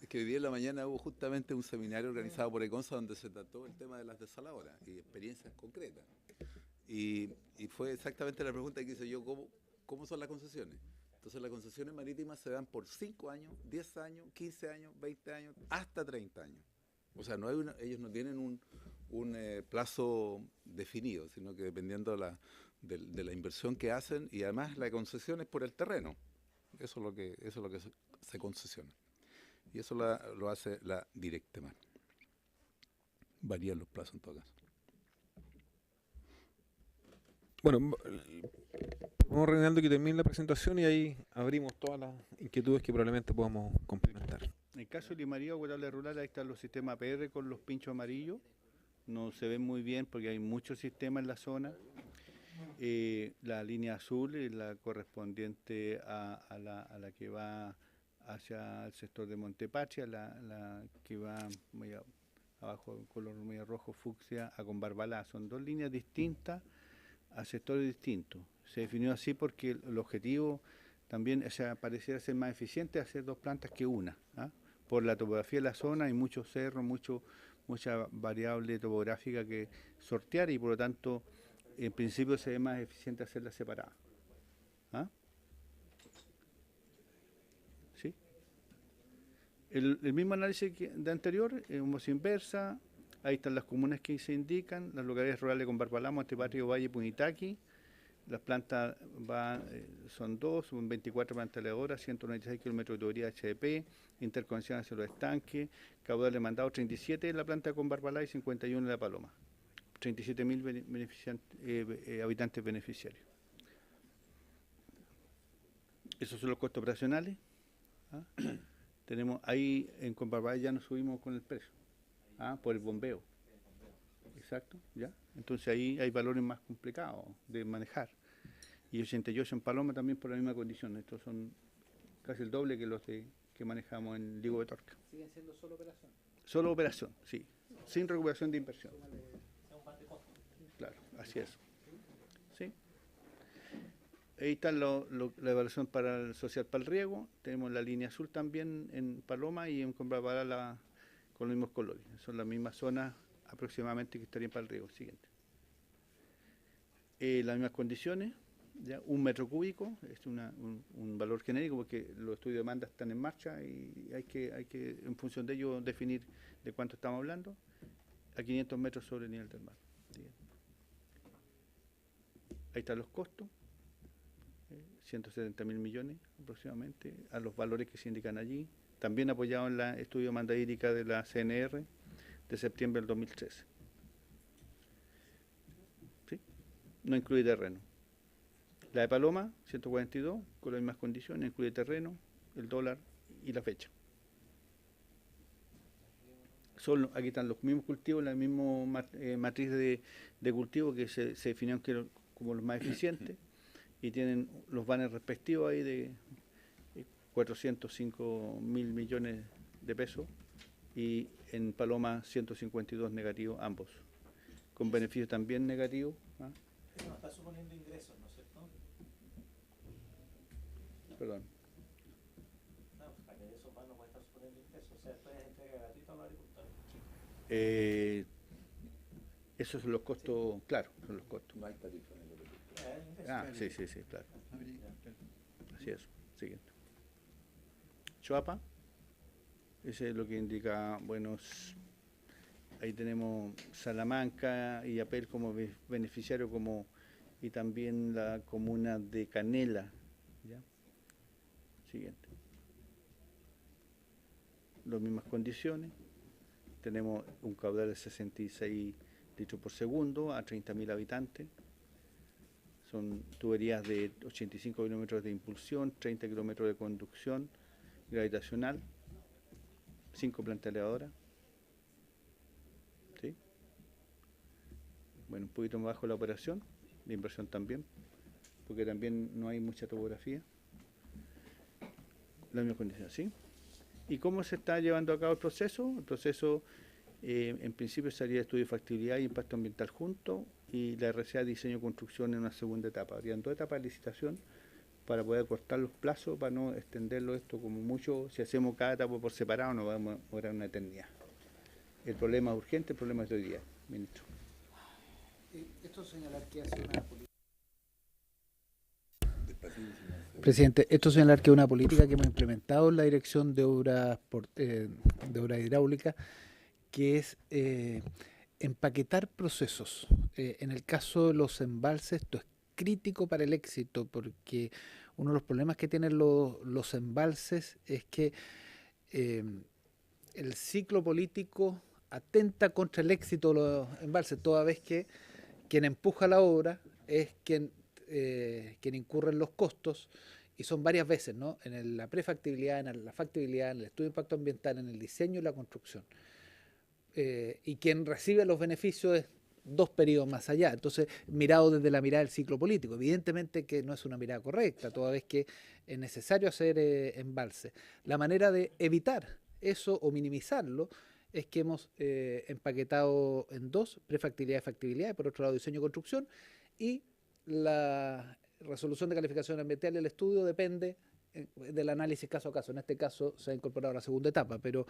es que hoy día en la mañana hubo justamente un seminario organizado por ECONSA donde se trató el tema de las desaladoras y experiencias concretas. Y fue exactamente la pregunta que hice yo, ¿cómo son las concesiones? Entonces las concesiones marítimas se dan por 5 años, 10 años, 15 años, 20 años, hasta 30 años. O sea, ellos no tienen un plazo definido, sino que dependiendo de la inversión que hacen, y además la concesión es por el terreno. Eso es lo que se concesiona. Y eso lo hace la Directemar. Varían los plazos en todo caso. Bueno, vamos rellenando que termine la presentación y ahí abrimos todas las inquietudes que probablemente podamos complementar. En el caso de Limarí, Guatable Rural, ahí están los sistemas APR con los pinchos amarillos. No se ven muy bien porque hay muchos sistemas en la zona. La línea azul es la correspondiente a la que va hacia el sector de Montepatria, la que va muy abajo, color medio rojo fucsia, a con Barbalá. Son dos líneas distintas a sectores distintos. Se definió así porque el objetivo también, o sea, pareciera ser más eficiente hacer dos plantas que una. Por la topografía de la zona hay muchos cerros, mucha variable topográfica que sortear y por lo tanto en principio se ve más eficiente hacerlas separadas. ¿Sí? El mismo análisis de anterior, homos inversa, ahí están las comunas que se indican, las localidades rurales con Barbalá, Montepatria, Valle, Punitaqui. Las plantas son 24 plantas elevadoras, 196 kilómetros de tubería HDP, interconexión hacia los estanques, caudal demandado 37 en la planta con Barbalá y 51 en la Paloma. 37.000 habitantes beneficiarios. Esos son los costos operacionales. Tenemos ahí en Barbalá ya nos subimos con el precio, por el bombeo. Exacto, ¿ya? Entonces ahí hay valores más complicados de manejar. Y 88 en Paloma también por la misma condición. Estos son casi el doble que los que manejamos en Ligo de Torca. ¿Siguen siendo solo operación? Solo operación, sí. Sin recuperación de inversión. Claro, así es. ¿Sí? Ahí está la evaluación para el social para el riego. Tenemos la línea azul también en Paloma y en Barbalá con los mismos colores. Son las mismas zonas aproximadamente que estarían para el riego. Siguiente. Las mismas condiciones, ya 1 metro cúbico, es un valor genérico porque los estudios de demanda están en marcha y hay que en función de ello definir de cuánto estamos hablando, a 500 metros sobre el nivel del mar. Siguiente. Ahí están los costos, 170.000 millones aproximadamente, a los valores que se indican allí, también apoyado en el estudio de demanda hídrica de la CNR, de septiembre del 2013. ¿Sí? No incluye terreno. La de Paloma, 142, con las mismas condiciones, incluye terreno, el dólar y la fecha. Aquí están los mismos cultivos, la misma matriz de cultivo que se definieron como los más eficientes y tienen los banners respectivos ahí de 405.000 millones de pesos. Y en Paloma 152 negativos ambos, con beneficios también negativos. Eso no está suponiendo ingresos, ¿no es cierto? Perdón. No, para que esos van no pueden estar suponiendo ingresos, o sea, después es entrega gratuita a los agricultores. Esos son los costos, claro, son los costos. No hay tarifa en Sí, claro. Así es. Siguiente. Choapa. Ese es lo que indica, bueno, ahí tenemos Salamanca y Apel como beneficiario, y también la comuna de Canela. ¿Ya? Siguiente. Las mismas condiciones. Tenemos un caudal de 66 litros por segundo a 30.000 habitantes. Son tuberías de 85 kilómetros de impulsión, 30 kilómetros de conducción gravitacional. 5 plantas elevadoras. ¿Sí? Bueno, un poquito más bajo la operación, la inversión también, porque también no hay mucha topografía. La misma condición, ¿sí? ¿Y cómo se está llevando a cabo el proceso? El proceso, en principio, sería estudio de factibilidad y impacto ambiental junto, y la RCA diseño y construcción en una segunda etapa. Habrían 2 etapas de licitación para poder cortar los plazos, para no extenderlo esto como mucho. Si hacemos cada etapa por separado, nos vamos a demorar una eternidad. El problema es urgente, el problema es de hoy día, ministro. Esto señalar que hace una política. Presidente, esto señalar que es una política que hemos implementado en la Dirección de Obras hidráulicas, que es empaquetar procesos. En el caso de los embalses, esto es crítico para el éxito, porque uno de los problemas que tienen los embalses es que el ciclo político atenta contra el éxito de los embalses, toda vez que quien empuja la obra es quien incurre en los costos, y son varias veces, ¿no? En la prefactibilidad, en la factibilidad, en el estudio de impacto ambiental, en el diseño y la construcción. Y quien recibe los beneficios es 2 periodos más allá. Entonces, mirado desde la mirada del ciclo político, evidentemente que no es una mirada correcta, toda vez que es necesario hacer embalse. La manera de evitar eso o minimizarlo es que hemos empaquetado en 2, prefactibilidad y factibilidad, y por otro lado diseño y construcción, y la resolución de calificación ambiental del estudio depende del análisis caso a caso. En este caso se ha incorporado la segunda etapa, pero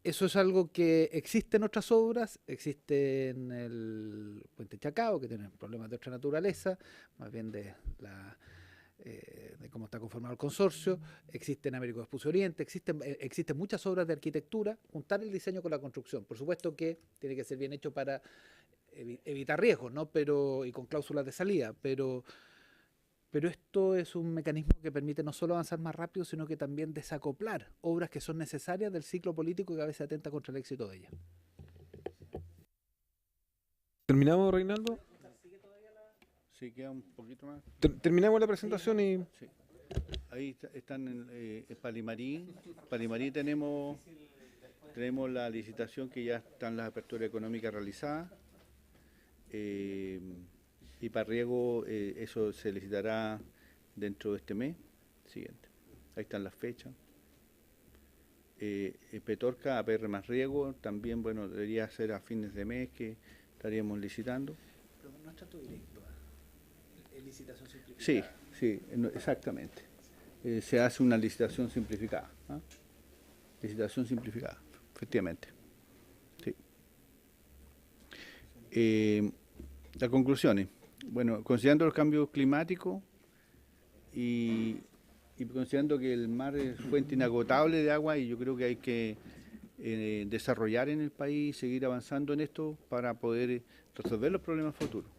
eso es algo que existe en otras obras, existe en el Puente Chacao, que tiene problemas de otra naturaleza, más bien de cómo está conformado el consorcio, existe en Américo Vespucio Oriente, existen muchas obras de arquitectura, juntar el diseño con la construcción. Por supuesto que tiene que ser bien hecho para evitar riesgos, ¿no? Y con cláusulas de salida, pero esto es un mecanismo que permite no solo avanzar más rápido, sino que también desacoplar obras que son necesarias del ciclo político que a veces atenta contra el éxito de ellas. ¿Terminamos, Reinaldo? Sí, queda un poquito más. Terminamos la presentación y... Sí. Ahí están en Palimarí. Palimarí tenemos la licitación, que ya están las aperturas económicas realizadas. Y para riego eso se licitará dentro de este mes siguiente. Ahí están las fechas. Petorca, APR más riego, también, bueno, debería ser a fines de mes que estaríamos licitando. Pero no es trato directo, es licitación simplificada. Sí, sí, exactamente. Se hace una licitación simplificada. Licitación simplificada, efectivamente. Sí. Las conclusiones. Bueno, considerando los cambios climáticos y considerando que el mar es fuente inagotable de agua, y yo creo que hay que desarrollar en el país, seguir avanzando en esto para poder resolver los problemas futuros,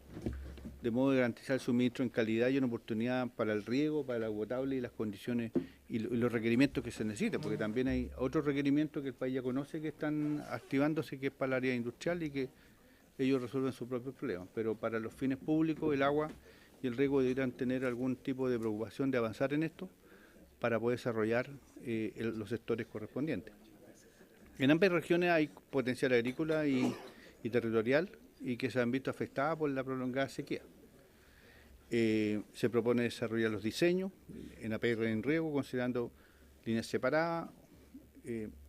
de modo de garantizar el suministro en calidad y en oportunidad para el riego, para el agua potable y las condiciones y los requerimientos que se necesitan, porque también hay otros requerimientos que el país ya conoce que están activándose, que es para el área industrial y que ellos resuelven sus propios problemas, pero para los fines públicos el agua y el riego deberían tener algún tipo de preocupación de avanzar en esto para poder desarrollar los sectores correspondientes. En ambas regiones hay potencial agrícola y territorial y que se han visto afectadas por la prolongada sequía. Se propone desarrollar los diseños en APR en riego, considerando líneas separadas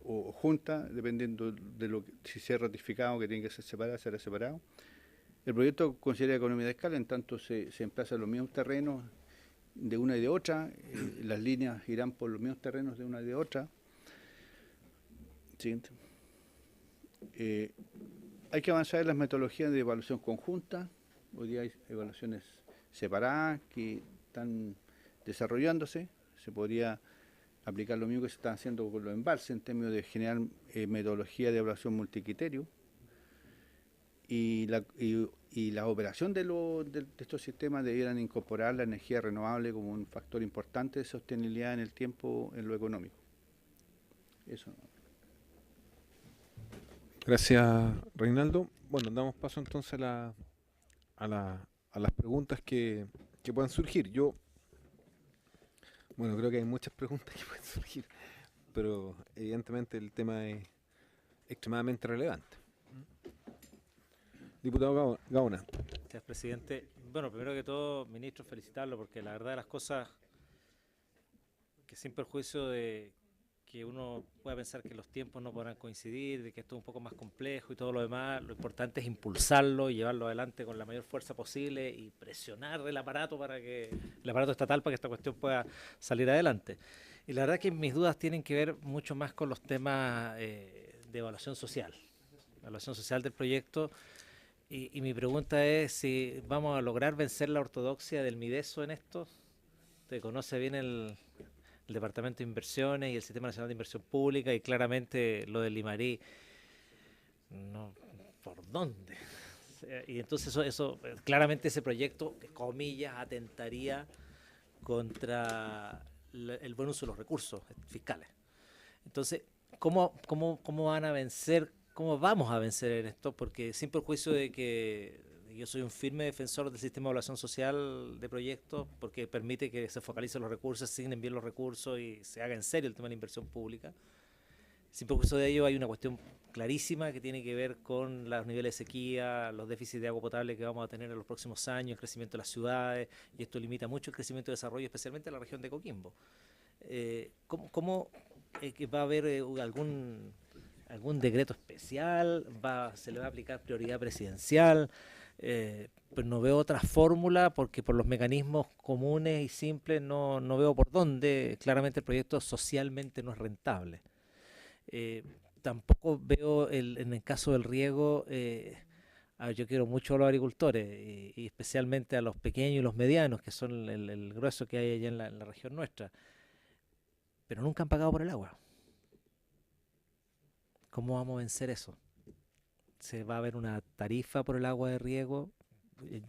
o juntas, dependiendo de si se ha ratificado que tiene que ser separada, será separado. El proyecto considera economía de escala, en tanto se emplazan los mismos terrenos de una y de otra, las líneas irán por los mismos terrenos de una y de otra. Siguiente. Hay que avanzar en las metodologías de evaluación conjunta. Hoy día hay evaluaciones separadas que están desarrollándose. Se podría aplicar lo mismo que se está haciendo con los embalses en términos de generar metodología de evaluación multicriterio. Y la operación de estos sistemas debieran incorporar la energía renovable como un factor importante de sostenibilidad en el tiempo, en lo económico. Eso. Gracias, Reinaldo. Bueno, damos paso entonces a las preguntas que puedan surgir. Bueno, creo que hay muchas preguntas que pueden surgir, pero evidentemente el tema es extremadamente relevante. Diputado Gaona. Gracias, presidente. Bueno, primero que todo, ministro, felicitarlo, porque la verdad de las cosas, que sin perjuicio de que uno pueda pensar que los tiempos no podrán coincidir, de que esto es un poco más complejo y todo lo demás, lo importante es impulsarlo y llevarlo adelante con la mayor fuerza posible y presionar el aparato estatal para que esta cuestión pueda salir adelante. Y la verdad que mis dudas tienen que ver mucho más con los temas de evaluación social del proyecto. Y mi pregunta es si vamos a lograr vencer la ortodoxia del Mideso en esto. Usted conoce bien el Departamento de Inversiones y el Sistema Nacional de Inversión Pública, y claramente lo del Limarí no, ¿por dónde? Y entonces claramente ese proyecto, comillas, atentaría contra el buen uso de los recursos fiscales. Entonces, ¿cómo van a vencer, cómo vamos a vencer en esto? Porque sin perjuicio de que yo soy un firme defensor del sistema de evaluación social de proyectos, porque permite que se focalicen los recursos, se asignen bien los recursos y se haga en serio el tema de la inversión pública. Sin perjuicio de ello, hay una cuestión clarísima que tiene que ver con los niveles de sequía, los déficits de agua potable que vamos a tener en los próximos años, el crecimiento de las ciudades, y esto limita mucho el crecimiento y desarrollo, especialmente en la región de Coquimbo. ¿Cómo que va a haber algún decreto especial? ¿Se le va a aplicar prioridad presidencial? Pues no veo otra fórmula, porque por los mecanismos comunes y simples no veo por dónde. Claramente el proyecto socialmente no es rentable. Tampoco veo en el caso del riego, yo quiero mucho a los agricultores y especialmente a los pequeños y los medianos, que son el grueso que hay allá en la región nuestra, pero nunca han pagado por el agua. ¿Cómo vamos a vencer eso? ¿Se va a haber una tarifa por el agua de riego?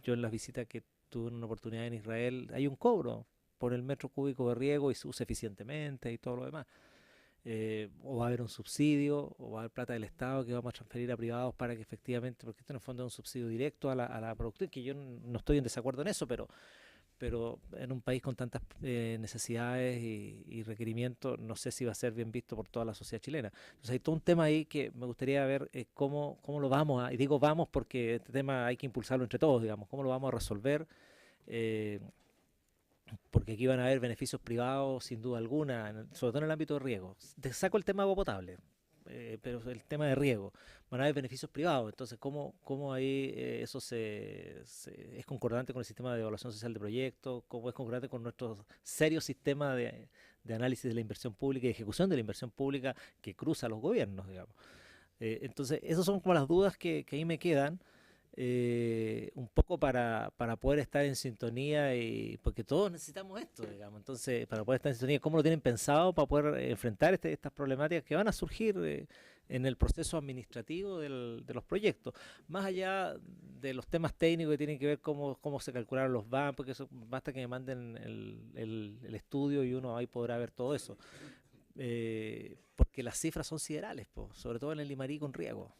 Yo en las visitas que tuve una oportunidad en Israel, hay un cobro por el metro cúbico de riego y se usa eficientemente y todo lo demás. O va a haber un subsidio, o va a haber plata del Estado que vamos a transferir a privados para que efectivamente, porque esto en el fondo es un subsidio directo a la producción, que yo no estoy en desacuerdo en eso, pero en un país con tantas necesidades y requerimientos, no sé si va a ser bien visto por toda la sociedad chilena. Entonces hay todo un tema ahí que me gustaría ver cómo lo vamos a, y digo vamos porque este tema hay que impulsarlo entre todos, digamos, cómo lo vamos a resolver, porque aquí van a haber beneficios privados sin duda alguna, sobre todo en el ámbito de riego. Saco el tema de agua potable, pero el tema de riego, van a haber beneficios privados. Entonces, ¿cómo ahí eso es concordante con el sistema de evaluación social de proyectos? ¿Cómo es concordante con nuestro serio sistema de análisis de la inversión pública y ejecución de la inversión pública que cruza los gobiernos, digamos? Entonces, esas son como las dudas que ahí me quedan. Un poco para poder estar en sintonía, y porque todos necesitamos esto, digamos. Entonces, para poder estar en sintonía, ¿cómo lo tienen pensado para poder enfrentar estas problemáticas que van a surgir en el proceso administrativo de los proyectos? Más allá de los temas técnicos que tienen que ver cómo se calcularon los VAM, porque eso basta que me manden el estudio y uno ahí podrá ver todo eso. Porque las cifras son siderales, sobre todo en el Limarí con riego.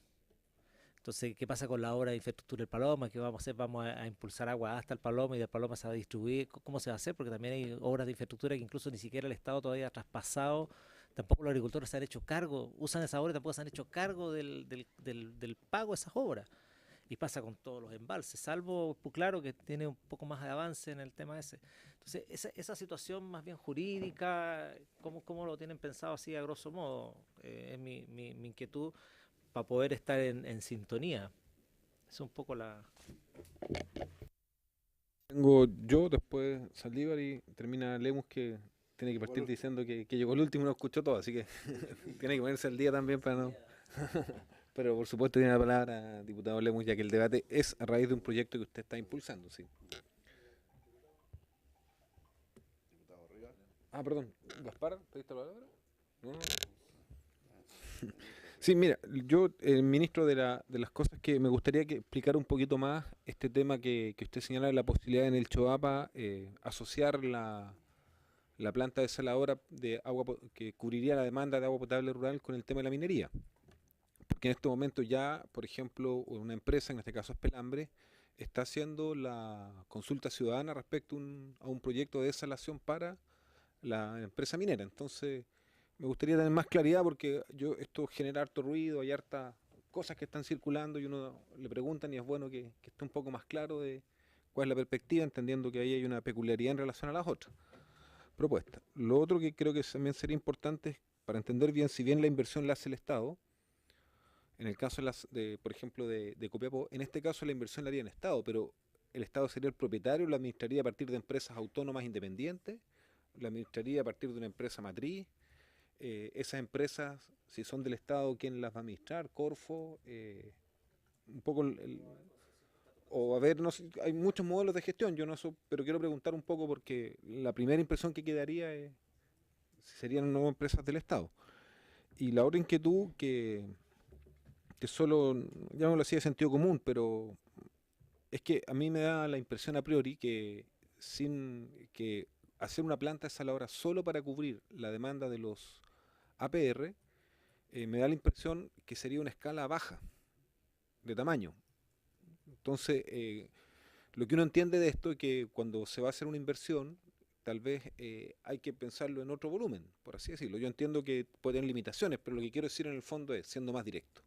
Entonces, ¿qué pasa con la obra de infraestructura del Paloma? ¿Qué vamos a hacer? ¿Vamos a impulsar agua hasta el Paloma y del Paloma se va a distribuir? ¿Cómo se va a hacer? Porque también hay obras de infraestructura que incluso ni siquiera el Estado todavía ha traspasado, tampoco los agricultores se han hecho cargo, usan esa obra y tampoco se han hecho cargo del pago de esas obras. Y pasa con todos los embalses, salvo Puclaro, que tiene un poco más de avance en el tema ese. Entonces, esa situación más bien jurídica, ¿cómo lo tienen pensado así a grosso modo? Es mi inquietud, para poder estar en sintonía. Es un poco la... Tengo yo, después Saldívar y termina Lemus, que tiene que partir diciendo que llegó el último y no escuchó todo, así que tiene que ponerse al día también para no... Pero por supuesto tiene la palabra diputado Lemus, ya que el debate es a raíz de un proyecto que usted está impulsando, sí. Ah, perdón, Gaspar, ¿pediste la palabra? No. Sí, mira, yo, el ministro, de las cosas que me gustaría que explicara un poquito más este tema que usted señala de la posibilidad en el Choapa asociar la planta desaladora de agua que cubriría la demanda de agua potable rural con el tema de la minería. Porque en este momento ya, por ejemplo, una empresa, en este caso es Pelambre, está haciendo la consulta ciudadana respecto a un proyecto de desalación para la empresa minera. Entonces, me gustaría tener más claridad porque esto genera harto ruido, hay hartas cosas que están circulando y uno le preguntan y es bueno que esté un poco más claro de cuál es la perspectiva, entendiendo que ahí hay una peculiaridad en relación a las otras propuestas. Lo otro que creo que también sería importante es para entender bien, si bien la inversión la hace el Estado, en el caso por ejemplo, de Copiapó, en este caso la inversión la haría el Estado, pero el Estado sería el propietario, la administraría a partir de empresas autónomas independientes, la administraría a partir de una empresa matriz. Esas empresas, si son del Estado, ¿quién las va a administrar? Corfo, un poco o a ver, no sé, hay muchos modelos de gestión, yo no sé, pero quiero preguntar un poco porque la primera impresión que quedaría serían nuevas empresas del Estado. Y la otra inquietud que que solo, ya no lo hacía de sentido común, pero es que a mí me da la impresión a priori que hacer una planta desaladora solo para cubrir la demanda de los APR, me da la impresión que sería una escala baja de tamaño. Entonces, lo que uno entiende de esto es que cuando se va a hacer una inversión, tal vez hay que pensarlo en otro volumen, por así decirlo. Yo entiendo que puede tener limitaciones, pero lo que quiero decir en el fondo es, siendo más directo,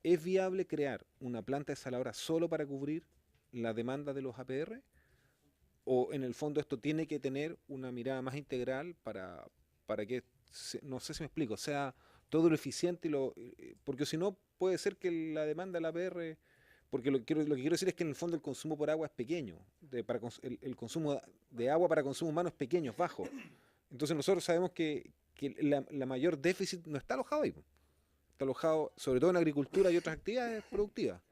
¿es viable crear una planta desaladora solo para cubrir la demanda de los APR? ¿O en el fondo esto tiene que tener una mirada más integral para que, no sé si me explico, sea todo lo eficiente porque si no puede ser que la demanda de la APR, porque lo que quiero decir es que en el fondo el consumo por agua es pequeño, el consumo de agua para consumo humano es pequeño, es bajo. Entonces nosotros sabemos que la mayor déficit no está alojado ahí, está alojado sobre todo en agricultura y otras actividades productivas.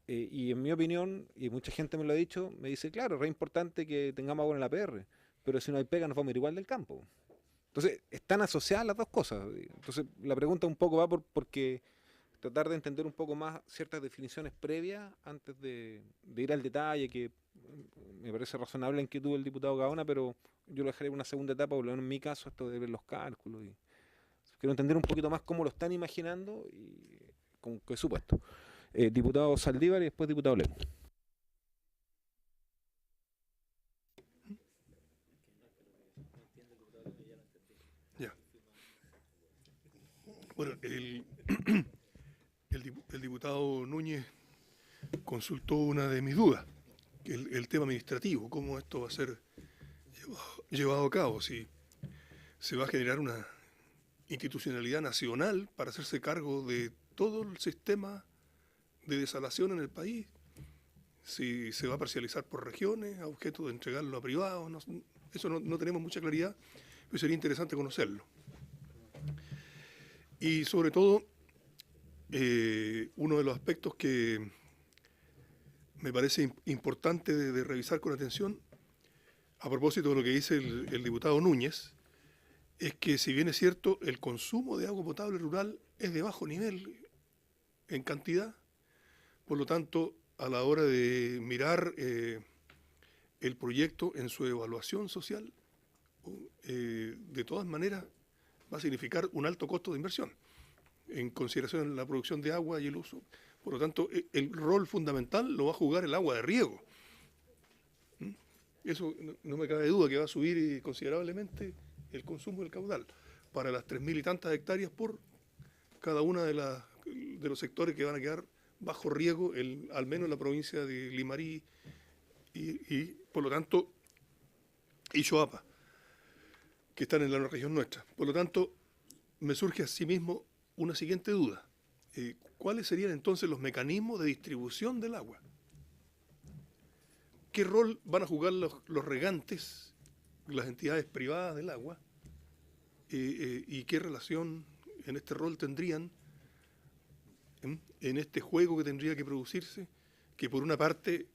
Y en mi opinión, y mucha gente me lo ha dicho, me dice, claro, es re importante que tengamos agua en la APR, pero si no hay pega nos vamos a ir igual del campo. Entonces, están asociadas las dos cosas. Entonces, la pregunta un poco va porque tratar de entender un poco más ciertas definiciones previas antes de ir al detalle, que me parece razonable la inquietud del diputado Gaona, pero yo lo dejaré en una segunda etapa, por lo menos en mi caso, esto de ver los cálculos. Y quiero entender un poquito más cómo lo están imaginando y con qué supuesto. Diputado Saldívar y después diputado Lemos. Ya. Bueno, el diputado Núñez consultó una de mis dudas, el tema administrativo, cómo esto va a ser llevado a cabo, si se va a generar una institucionalidad nacional para hacerse cargo de todo el sistema de desalación en el país, si se va a parcializar por regiones, a objeto de entregarlo a privados, eso no tenemos mucha claridad, pero sería interesante conocerlo. Y sobre todo, uno de los aspectos que me parece importante de revisar con atención, a propósito de lo que dice el diputado Núñez, es que si bien es cierto, el consumo de agua potable rural es de bajo nivel en cantidad, por lo tanto, a la hora de mirar el proyecto en su evaluación social, de todas maneras va a significar un alto costo de inversión, en consideración de la producción de agua y el uso. Por lo tanto, el rol fundamental lo va a jugar el agua de riego. Eso no me cabe duda que va a subir considerablemente el consumo del caudal para las 3.000 y tantas hectáreas por cada una de los sectores que van a quedar bajo riego, al menos en la provincia de Limarí y por lo tanto, y Choapa, que están en la región nuestra. Por lo tanto, me surge asimismo una siguiente duda. ¿Cuáles serían entonces los mecanismos de distribución del agua? ¿Qué rol van a jugar los regantes, las entidades privadas del agua? ¿Y qué relación en este rol tendrían en este juego que tendría que producirse? Que por una parte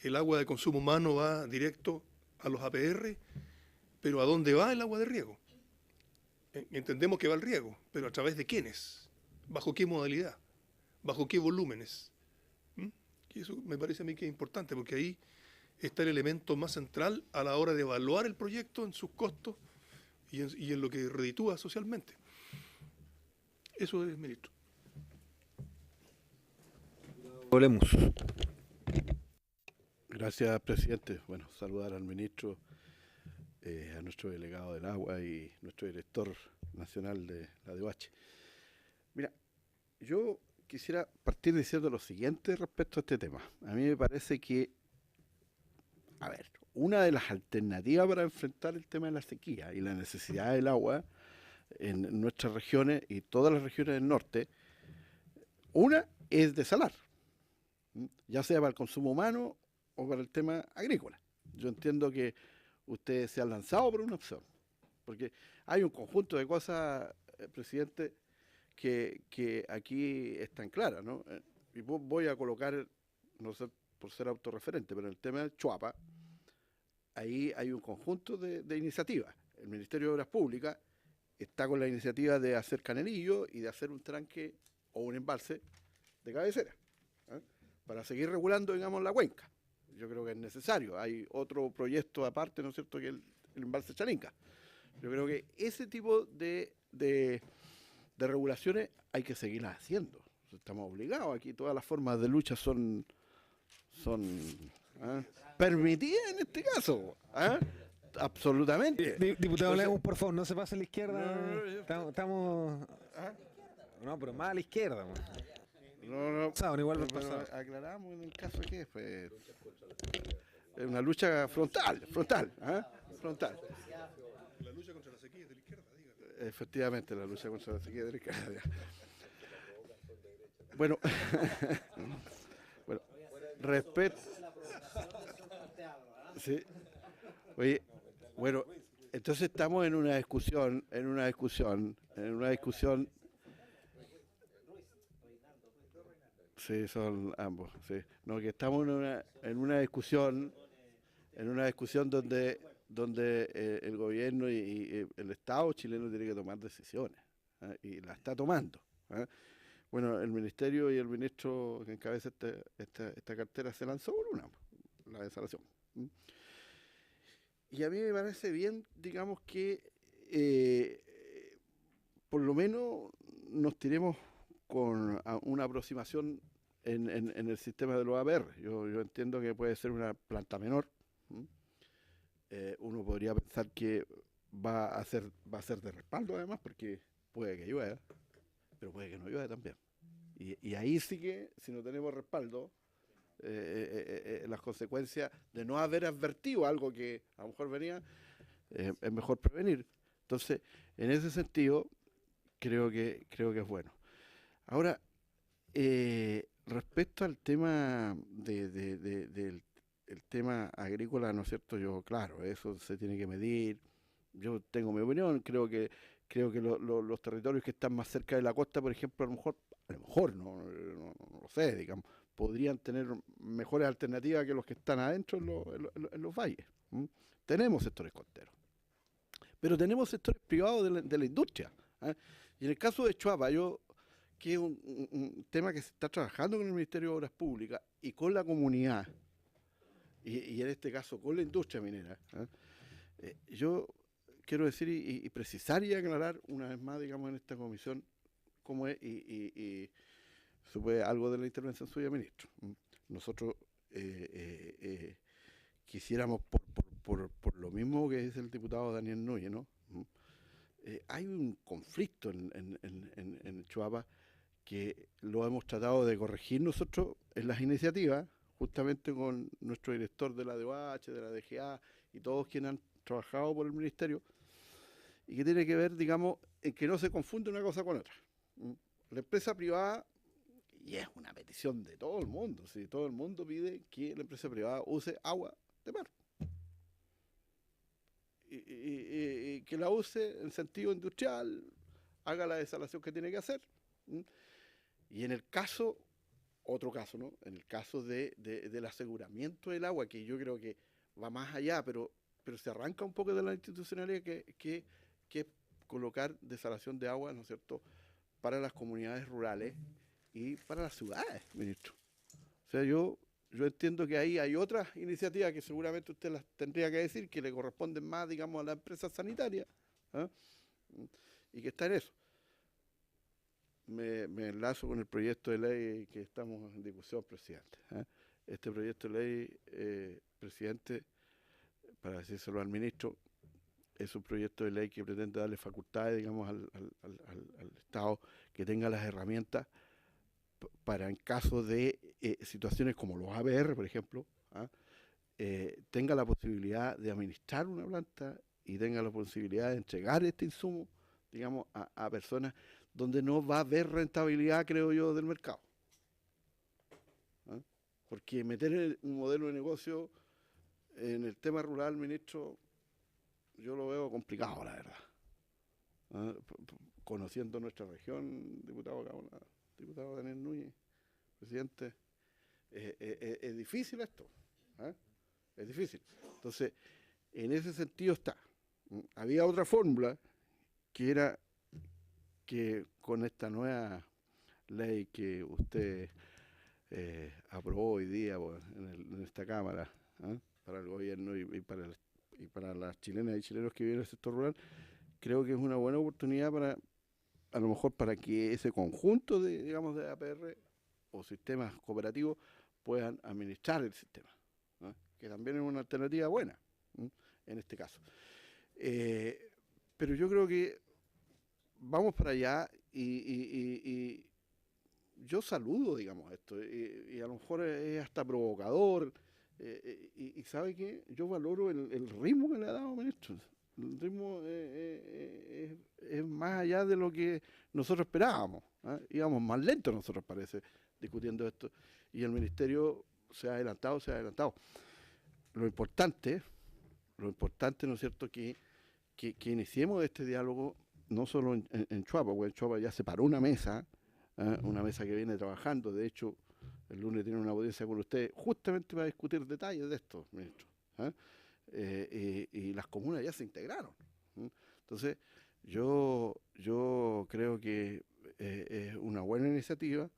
el agua de consumo humano va directo a los APR, pero ¿a dónde va el agua de riego? Entendemos que va al riego, pero ¿a través de quiénes? ¿Bajo qué modalidad? ¿Bajo qué volúmenes? Y eso me parece a mí que es importante, porque ahí está el elemento más central a la hora de evaluar el proyecto en sus costos y en lo que reditúa socialmente. Eso es, ministro. Volvemos. Gracias, presidente. Bueno, saludar al ministro, a nuestro delegado del agua y nuestro director nacional de la DOH. Mira, yo quisiera partir diciendo lo siguiente respecto a este tema. A mí me parece que, una de las alternativas para enfrentar el tema de la sequía y la necesidad del agua en nuestras regiones y todas las regiones del norte, una es desalar, ya sea para el consumo humano o para el tema agrícola. Yo entiendo que ustedes se han lanzado por una opción, porque hay un conjunto de cosas, presidente, que aquí están claras, ¿no? Y voy a colocar, no sé por ser autorreferente, pero en el tema de Choapa, ahí hay un conjunto de iniciativas. El Ministerio de Obras Públicas está con la iniciativa de hacer canalillo y de hacer un tranque o un embalse de cabecera, para seguir regulando, digamos, la cuenca. Yo creo que es necesario. Hay otro proyecto aparte, ¿no es cierto?, que el embalse Chalinca. Yo creo que ese tipo de regulaciones hay que seguirlas haciendo. Estamos obligados aquí, todas las formas de lucha son permitidas en este caso. Absolutamente. Diputado Lemus, por favor, no se pase a la izquierda. Estamos... No, pero más a la izquierda. No, igual pero aclaramos en el caso que fue una lucha frontal. La lucha contra la sequía es de la izquierda, dígame. Efectivamente, la lucha contra la sequía de la izquierda. Bueno, respeto. Sí. Oye, bueno, entonces estamos en una discusión. Sí, son ambos, sí. No, que estamos en una discusión donde el gobierno y el Estado chileno tiene que tomar decisiones, y la está tomando. Bueno, el ministerio y el ministro que encabeza esta cartera se lanzó por una, la desalación. Y a mí me parece bien, digamos, que por lo menos nos tiremos con una aproximación en el sistema de los APR. Yo entiendo que puede ser una planta menor. Uno podría pensar que va a ser de respaldo además, porque puede que llueva, pero puede que no llueva también. Y ahí sí que, si no tenemos respaldo, las consecuencias de no haber advertido algo que a lo mejor venía, es mejor prevenir. Entonces, en ese sentido, creo que es bueno. Ahora, respecto al tema del tema agrícola, ¿no es cierto? Claro, eso se tiene que medir. Yo tengo mi opinión, creo que los territorios que están más cerca de la costa, por ejemplo, a lo mejor no lo sé, digamos, podrían tener mejores alternativas que los que están adentro en los valles. Tenemos sectores costeros, pero tenemos sectores privados de la industria. Y en el caso de Choapa, que es un tema que se está trabajando con el Ministerio de Obras Públicas y con la comunidad, y en este caso con la industria minera, yo quiero decir y precisar y aclarar una vez más, digamos, en esta comisión, cómo es, y supe algo de la intervención suya, ministro. Nosotros quisiéramos, por lo mismo que dice el diputado Daniel Núñez, ¿no? Hay un conflicto en Choapa que lo hemos tratado de corregir nosotros en las iniciativas, justamente con nuestro director de la DOH, de la DGA y todos quienes han trabajado por el ministerio, y que tiene que ver, digamos, en que no se confunde una cosa con otra. La empresa privada, y es una petición de todo el mundo, ¿sí? Todo el mundo pide que la empresa privada use agua de mar. Y que la use en sentido industrial, haga la desalación que tiene que hacer. Y en el caso, otro caso, ¿no? En el caso del aseguramiento del agua, que yo creo que va más allá, pero se arranca un poco de la institucionalidad que colocar desalación de agua, ¿no es cierto?, para las comunidades rurales y para las ciudades, ministro. O sea, yo entiendo que ahí hay otras iniciativas que seguramente usted las tendría que decir, que le corresponden más, digamos, a la empresa sanitaria, y que está en eso. Me enlazo con el proyecto de ley que estamos en discusión, presidente. Este proyecto de ley, presidente, para decírselo al ministro, es un proyecto de ley que pretende darle facultades, digamos, al Estado, que tenga las herramientas para, en caso de situaciones como los APR, por ejemplo, tenga la posibilidad de administrar una planta y tenga la posibilidad de entregar este insumo, digamos, a personas donde no va a haber rentabilidad, creo yo, del mercado. Porque meter un modelo de negocio en el tema rural, ministro, yo lo veo complicado, la verdad. Conociendo nuestra región, diputado Daniel Núñez, presidente, es difícil esto. Es difícil. Entonces, en ese sentido está. Había otra fórmula que era que con esta nueva ley que usted aprobó hoy día pues, en esta Cámara, ¿ah? Para el gobierno y para las chilenas y chilenos que viven en el sector rural, creo que es una buena oportunidad para, a lo mejor, para que ese conjunto de, digamos, de APR o sistemas cooperativos puedan administrar el sistema, ¿no? Que también es una alternativa buena, ¿no? En este caso. Pero yo creo que vamos para allá y yo saludo, digamos, esto, y a lo mejor es hasta provocador, y ¿sabe qué? Yo valoro el ritmo que le ha dado, ministro. El ritmo es más allá de lo que nosotros esperábamos, ¿eh? Íbamos más lentos nosotros, parece, discutiendo esto, y el ministerio se ha adelantado. Lo importante, ¿no es cierto?, que iniciemos este diálogo no solo en Chuapa, porque en Chuapa ya se paró una mesa que viene trabajando. De hecho, el lunes tiene una audiencia con ustedes justamente para discutir detalles de esto, ministro. Y las comunas ya se integraron. Entonces, yo creo que es una buena iniciativa,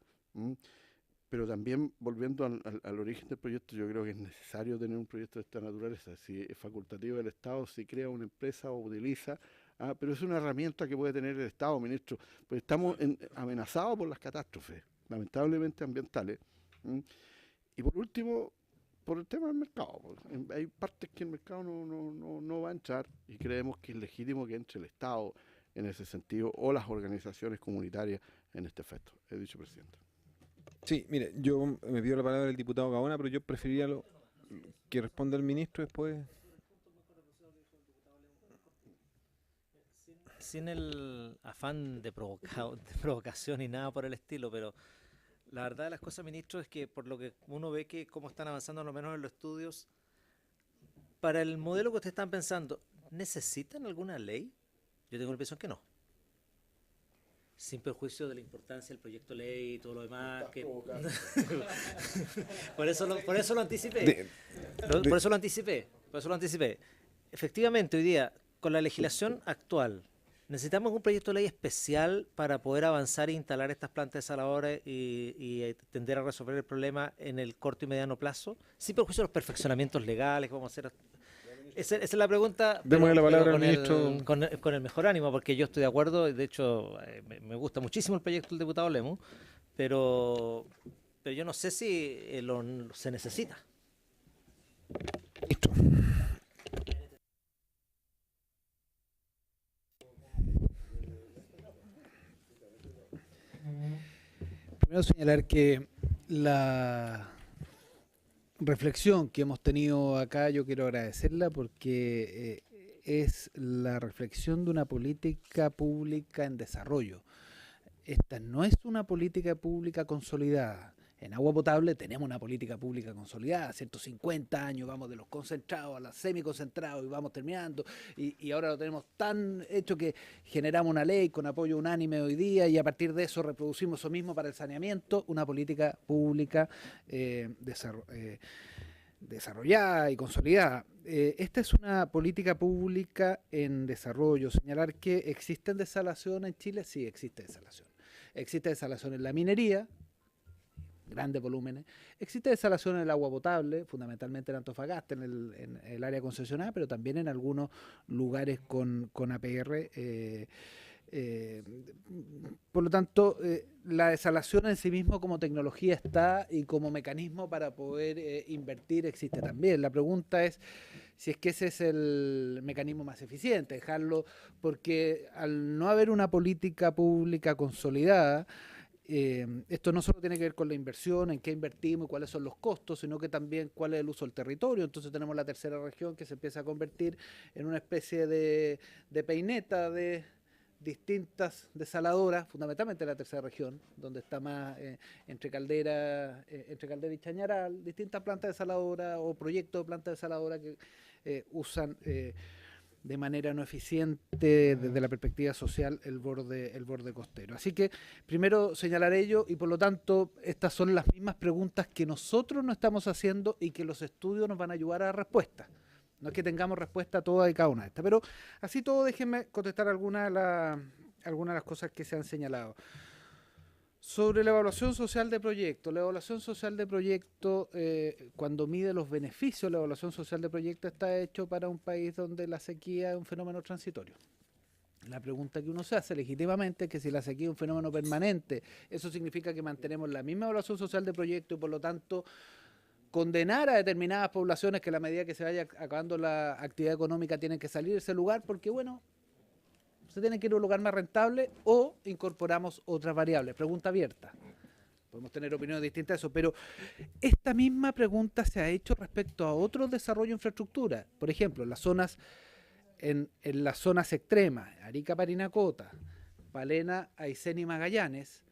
pero también volviendo al origen del proyecto, yo creo que es necesario tener un proyecto de esta naturaleza. Si es facultativo del Estado, si crea una empresa o utiliza, pero es una herramienta que puede tener el Estado, ministro, pues estamos amenazados por las catástrofes, lamentablemente ambientales. Y por último, por el tema del mercado. Hay partes que el mercado no va a entrar y creemos que es legítimo que entre el Estado en ese sentido o las organizaciones comunitarias en este efecto. He dicho, presidente. Sí, mire, yo me pido la palabra el diputado Gaona, pero yo preferiría que responda el ministro después. Sin el afán de provocación y nada por el estilo, pero la verdad de las cosas, ministro, es que por lo que uno ve que cómo están avanzando, a lo menos en los estudios, para el modelo que ustedes están pensando, ¿necesitan alguna ley? Yo tengo la impresión que no. Sin perjuicio de la importancia del proyecto de ley y todo lo demás. Por eso lo anticipé. Por eso lo anticipé. Efectivamente, hoy día, con la legislación actual, necesitamos un proyecto de ley especial para poder avanzar e instalar estas plantas desaladoras y tender a resolver el problema en el corto y mediano plazo, sin perjuicio de los perfeccionamientos legales que vamos a hacer. Esa es la pregunta. Démosle la palabra al ministro. Con el mejor ánimo, porque yo estoy de acuerdo. De hecho, me gusta muchísimo el proyecto del diputado Lemus, pero yo no sé si se necesita. Listo. Primero señalar que la reflexión que hemos tenido acá, yo quiero agradecerla porque es la reflexión de una política pública en desarrollo. Esta no es una política pública consolidada. En agua potable tenemos una política pública consolidada, 150 años, vamos de los concentrados a los semiconcentrados y vamos terminando, y ahora lo tenemos tan hecho que generamos una ley con apoyo unánime hoy día y a partir de eso reproducimos eso mismo para el saneamiento, una política pública desarrollada y consolidada. Esta es una política pública en desarrollo. Señalar que existe desalación en Chile, sí existe desalación. Existe desalación en la minería, grandes volúmenes. Existe desalación en el agua potable, fundamentalmente en Antofagasta, en el área concesionada, pero también en algunos lugares con APR. Por lo tanto, la desalación en sí mismo como tecnología está y como mecanismo para poder invertir existe también. La pregunta es si es que ese es el mecanismo más eficiente, dejarlo, porque al no haber una política pública consolidada, esto no solo tiene que ver con la inversión, en qué invertimos y cuáles son los costos, sino que también cuál es el uso del territorio. Entonces tenemos la tercera región que se empieza a convertir en una especie de peineta de distintas desaladoras, fundamentalmente la tercera región, donde está más entre Caldera y Chañaral, distintas plantas desaladoras o proyectos de plantas desaladoras que usan de manera no eficiente desde la perspectiva social el borde costero. Así que primero señalar ello y por lo tanto estas son las mismas preguntas que nosotros no estamos haciendo y que los estudios nos van a ayudar a dar respuesta. No es que tengamos respuesta a todas y cada una de estas, pero así todo déjenme contestar algunas de las cosas que se han señalado. Sobre la evaluación social de proyecto. La evaluación social de proyecto, cuando mide los beneficios, la evaluación social de proyecto está hecho para un país donde la sequía es un fenómeno transitorio. La pregunta que uno se hace legítimamente es que si la sequía es un fenómeno permanente, eso significa que mantenemos la misma evaluación social de proyecto y por lo tanto condenar a determinadas poblaciones que a la medida que se vaya acabando la actividad económica tienen que salir de ese lugar porque, bueno, se tiene que ir a un lugar más rentable o incorporamos otras variables. Pregunta abierta. Podemos tener opiniones distintas a eso, pero esta misma pregunta se ha hecho respecto a otros desarrollos de infraestructura. Por ejemplo, en las zonas extremas, Arica, Parinacota, Palena, Aysén y Magallanes,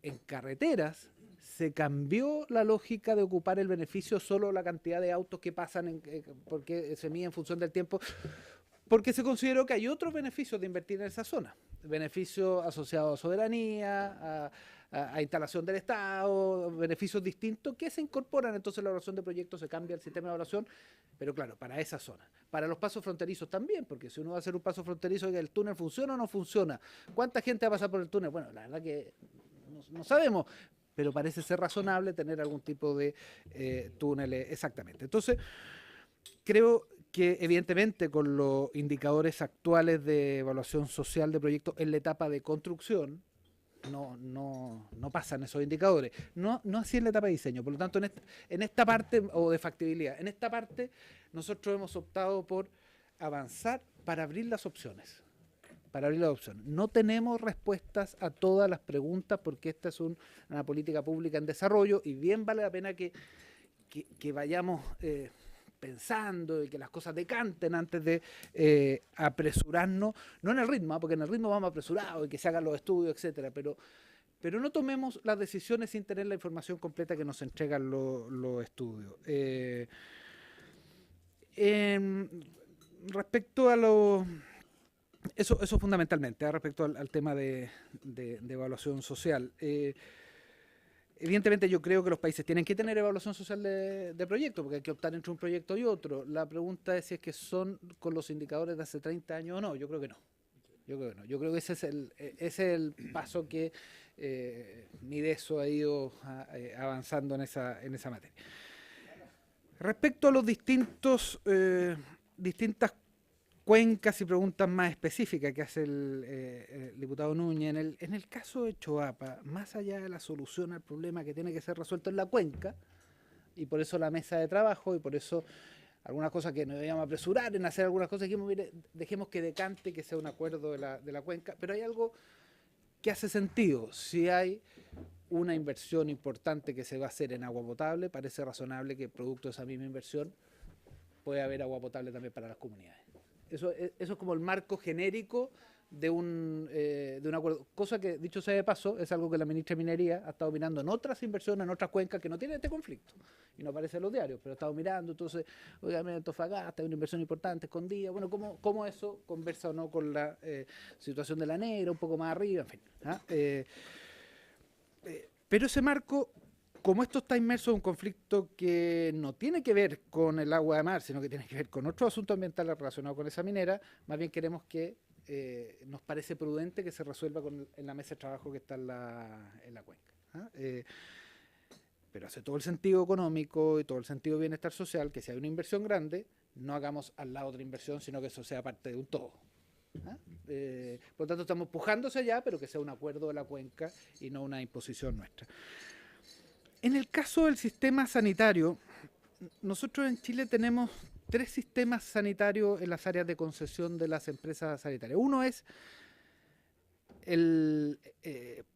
en carreteras se cambió la lógica de ocupar el beneficio solo la cantidad de autos que pasan, porque se mide en función del tiempo, porque se consideró que hay otros beneficios de invertir en esa zona, beneficios asociados a soberanía, a instalación del Estado, beneficios distintos que se incorporan. Entonces la evaluación de proyectos se cambia el sistema de evaluación, pero claro, para esa zona. Para los pasos fronterizos también, porque si uno va a hacer un paso fronterizo, ¿el túnel funciona o no funciona? ¿Cuánta gente va a pasar por el túnel? Bueno, la verdad que no sabemos, pero parece ser razonable tener algún tipo de túneles exactamente. Entonces, creo que evidentemente con los indicadores actuales de evaluación social de proyectos en la etapa de construcción, no pasan esos indicadores. No así en la etapa de diseño. Por lo tanto, en esta parte, o de factibilidad, en esta parte nosotros hemos optado por avanzar para abrir las opciones. No tenemos respuestas a todas las preguntas porque esta es una política pública en desarrollo y bien vale la pena que vayamos pensando y que las cosas decanten antes de apresurarnos, no en el ritmo, porque en el ritmo vamos apresurados y que se hagan los estudios, etcétera, pero no tomemos las decisiones sin tener la información completa que nos entregan los estudios. Respecto a eso fundamentalmente, respecto al tema de evaluación social. Evidentemente yo creo que los países tienen que tener evaluación social de proyectos, porque hay que optar entre un proyecto y otro. La pregunta es si es que son con los indicadores de hace 30 años o no. Yo creo que no. Yo creo que ese es el paso que Mideso ha ido avanzando en esa materia. Respecto a los distintas cuencas y preguntas más específicas que hace el diputado Núñez. En el caso de Choapa, más allá de la solución al problema que tiene que ser resuelto en la cuenca, y por eso la mesa de trabajo, y por eso algunas cosas que nos debíamos apresurar en hacer algunas cosas, dijimos, mire, dejemos que decante, que sea un acuerdo de la cuenca, pero hay algo que hace sentido. Si hay una inversión importante que se va a hacer en agua potable, parece razonable que producto de esa misma inversión pueda haber agua potable también para las comunidades. Eso es como el marco genérico de un acuerdo. Cosa que, dicho sea de paso, es algo que la ministra de Minería ha estado mirando en otras inversiones, en otras cuencas que no tienen este conflicto. Y no aparece en los diarios, pero ha estado mirando. Entonces, oiga, en Antofagasta hay una inversión importante escondida. Bueno, ¿cómo eso conversa o no con la situación de la negra, un poco más arriba? En fin. Pero ese marco, como esto está inmerso en un conflicto que no tiene que ver con el agua de mar, sino que tiene que ver con otros asuntos ambientales relacionados con esa minera, más bien queremos que nos parece prudente que se resuelva en la mesa de trabajo que está en la cuenca. Pero hace todo el sentido económico y todo el sentido de bienestar social que si hay una inversión grande, no hagamos al lado otra inversión, sino que eso sea parte de un todo. Por lo tanto, estamos empujándose allá, pero que sea un acuerdo de la cuenca y no una imposición nuestra. En el caso del sistema sanitario, nosotros en Chile tenemos 3 sistemas sanitarios en las áreas de concesión de las empresas sanitarias. Uno es el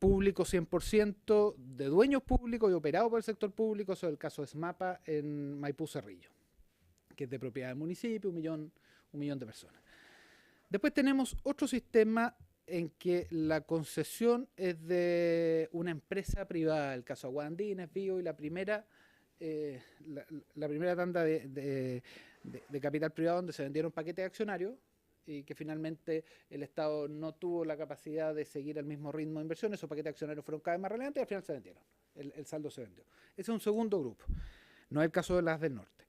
público 100% de dueños públicos y operado por el sector público. Eso es el caso de SMAPA en Maipú Cerrillo, que es de propiedad del municipio, un millón de personas. Después tenemos otro sistema en que la concesión es de una empresa privada, el caso Aguas Andinas, Bio, y la primera tanda de capital privado donde se vendieron paquetes de accionarios y que finalmente el Estado no tuvo la capacidad de seguir el mismo ritmo de inversión. Esos paquetes de accionarios fueron cada vez más relevantes y al final se vendieron. El saldo se vendió. Ese es un segundo grupo. No es el caso de las del norte.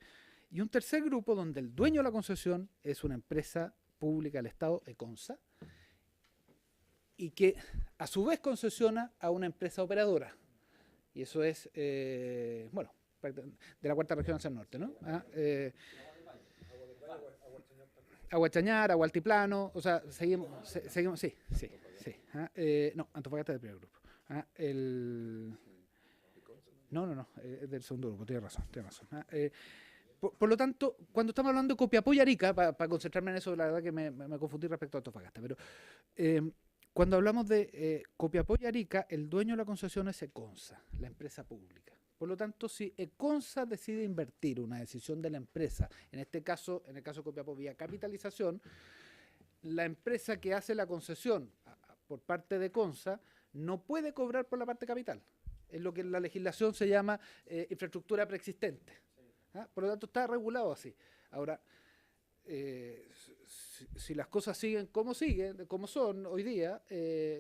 Y un tercer grupo donde el dueño de la concesión es una empresa pública del Estado, ECONSA, y que a su vez concesiona a una empresa operadora. Y eso es, bueno, de la cuarta región hacia el norte, ¿no? Agua Chañar, Agua Altiplano, o sea, seguimos, sí. No, Antofagasta es del primer grupo. No, es del segundo grupo, tiene razón. Por lo tanto, cuando estamos hablando de Copiapó y Arica, para concentrarme en eso, la verdad que me confundí respecto a Antofagasta, pero cuando hablamos de Copiapó y Arica, el dueño de la concesión es Econsa, la empresa pública. Por lo tanto, si Econsa decide invertir, una decisión de la empresa, en este caso, en el caso de Copiapó, vía capitalización, la empresa que hace la concesión por parte de Econsa no puede cobrar por la parte capital. Es lo que en la legislación se llama infraestructura preexistente. Por lo tanto, está regulado así. Ahora, si las cosas siguen, como son hoy día,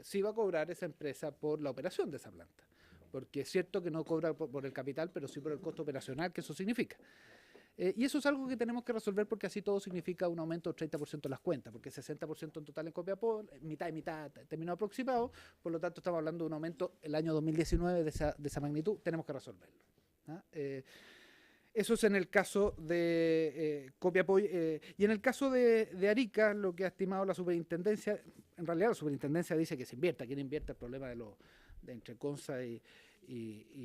sí va a cobrar esa empresa por la operación de esa planta. Porque es cierto que no cobra por el capital, pero sí por el costo operacional que eso significa. Y eso es algo que tenemos que resolver porque así todo significa un aumento del 30% de las cuentas, porque 60% en total en Copiapó, mitad y mitad término aproximado, por lo tanto estamos hablando de un aumento el año 2019 de esa magnitud, tenemos que resolverlo. Eso es en el caso de Copiapó. Y en el caso de Arica, lo que ha estimado la superintendencia, en realidad la superintendencia dice que se invierta, quien invierte el problema de entre Consa y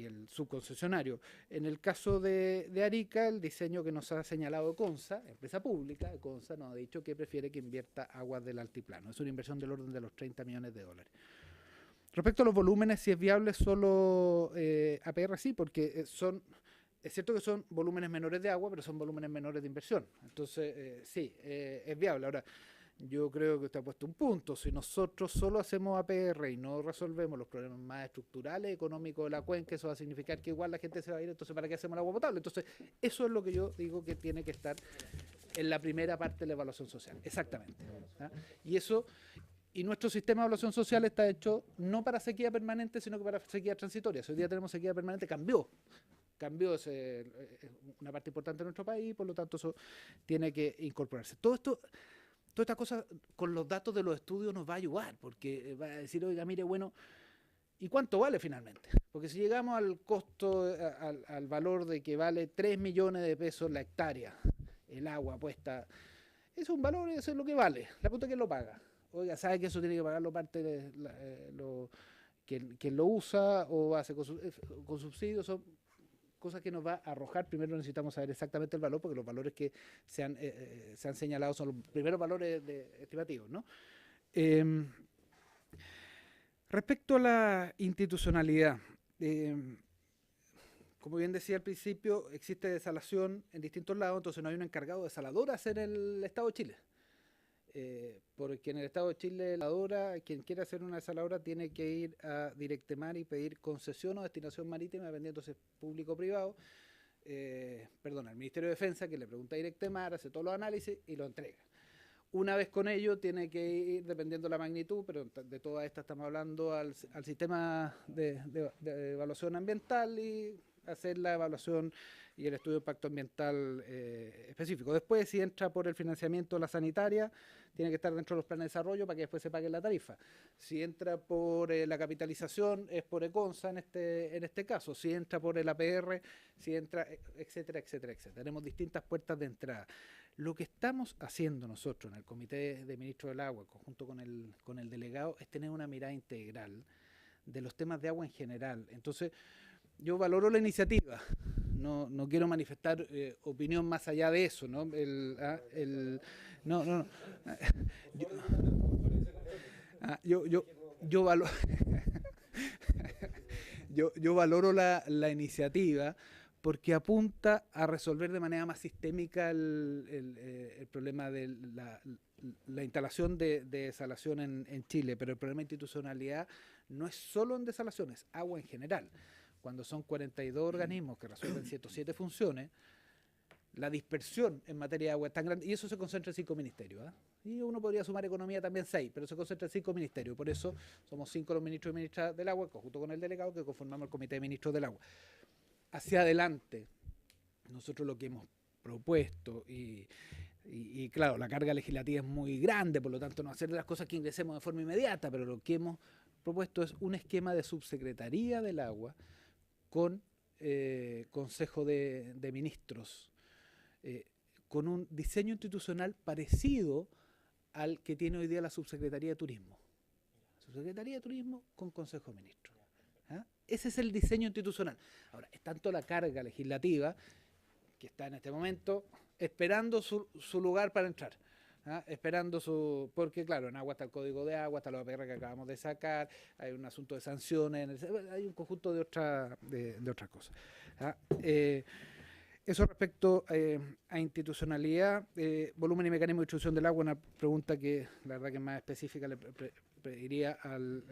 el subconcesionario. En el caso de Arica, el diseño que nos ha señalado Consa, empresa pública, Consa nos ha dicho que prefiere que invierta aguas del altiplano. Es una inversión del orden de los 30 millones de dólares. Respecto a los volúmenes, si es viable solo APR, sí, porque es cierto que son volúmenes menores de agua, pero son volúmenes menores de inversión. Entonces, sí, es viable. Ahora, yo creo que usted ha puesto un punto. Si nosotros solo hacemos APR y no resolvemos los problemas más estructurales, económicos de la cuenca, eso va a significar que igual la gente se va a ir. Entonces, ¿para qué hacemos el agua potable? Entonces, eso es lo que yo digo que tiene que estar en la primera parte de la evaluación social. Exactamente. Y nuestro sistema de evaluación social está hecho no para sequía permanente, sino que para sequía transitoria. Si hoy día tenemos sequía permanente, cambió es una parte importante de nuestro país, por lo tanto eso tiene que incorporarse. Toda esta cosa con los datos de los estudios nos va a ayudar, porque va a decir, oiga, mire, bueno, ¿y cuánto vale finalmente? Porque si llegamos al costo, al valor de que vale 3 millones de pesos la hectárea, el agua puesta, es un valor, eso es lo que vale. La pregunta es quién lo paga. Oiga, ¿sabe que eso tiene que pagarlo parte de quien lo usa o hace con subsidios? Son cosas que nos va a arrojar. Primero necesitamos saber exactamente el valor, porque los valores que se han señalado son los primeros valores estimativos, ¿no? Respecto a la institucionalidad, como bien decía al principio, existe desalación en distintos lados, entonces no hay un encargado de desaladoras en el Estado de Chile. Porque en el Estado de Chile, quien quiera hacer una desaladora tiene que ir a Directemar y pedir concesión o destinación marítima, dependiendo si es público o privado. Al Ministerio de Defensa, que le pregunta a Directemar, hace todos los análisis y lo entrega. Una vez con ello, tiene que ir, dependiendo de la magnitud, pero de toda esta estamos hablando, al sistema de evaluación ambiental y hacer la evaluación y el estudio de impacto ambiental específico. Después, si entra por el financiamiento de la sanitaria, tiene que estar dentro de los planes de desarrollo para que después se pague la tarifa. Si entra por la capitalización, es por Econsa en este caso. Si entra por el APR, si entra, etcétera, etcétera, etcétera. Tenemos distintas puertas de entrada. Lo que estamos haciendo nosotros en el Comité de Ministros del Agua, conjunto con el delegado, es tener una mirada integral de los temas de agua en general. Entonces, yo valoro la iniciativa, no quiero manifestar opinión más allá de eso, ¿no? Yo valoro la iniciativa porque apunta a resolver de manera más sistémica el problema de la instalación de desalación en Chile, pero el problema de institucionalidad no es solo en desalaciones, agua en general. Cuando son 42 organismos que resuelven 107 funciones, la dispersión en materia de agua es tan grande, y eso se concentra en 5 ministerios. Y uno podría sumar economía también 6, pero se concentra en 5 ministerios. Por eso somos 5 los ministros y ministras del agua, junto con el delegado, que conformamos el Comité de Ministros del Agua. Hacia adelante, nosotros lo que hemos propuesto, y Y claro, la carga legislativa es muy grande, por lo tanto no hacer las cosas que ingresemos de forma inmediata, pero lo que hemos propuesto es un esquema de subsecretaría del agua con Consejo de Ministros, con un diseño institucional parecido al que tiene hoy día la Subsecretaría de Turismo. Subsecretaría de Turismo con Consejo de Ministros. ¿Ah? Ese es el diseño institucional. Ahora, es tanto la carga legislativa que está en este momento esperando su lugar para entrar. ¿Ah? Porque claro, en agua está el código de agua, está la APR que acabamos de sacar, hay un asunto de sanciones, hay un conjunto de otras cosas. ¿Ah? Eso respecto a institucionalidad, volumen y mecanismo de distribución del agua, una pregunta que la verdad que es más específica, le pediría al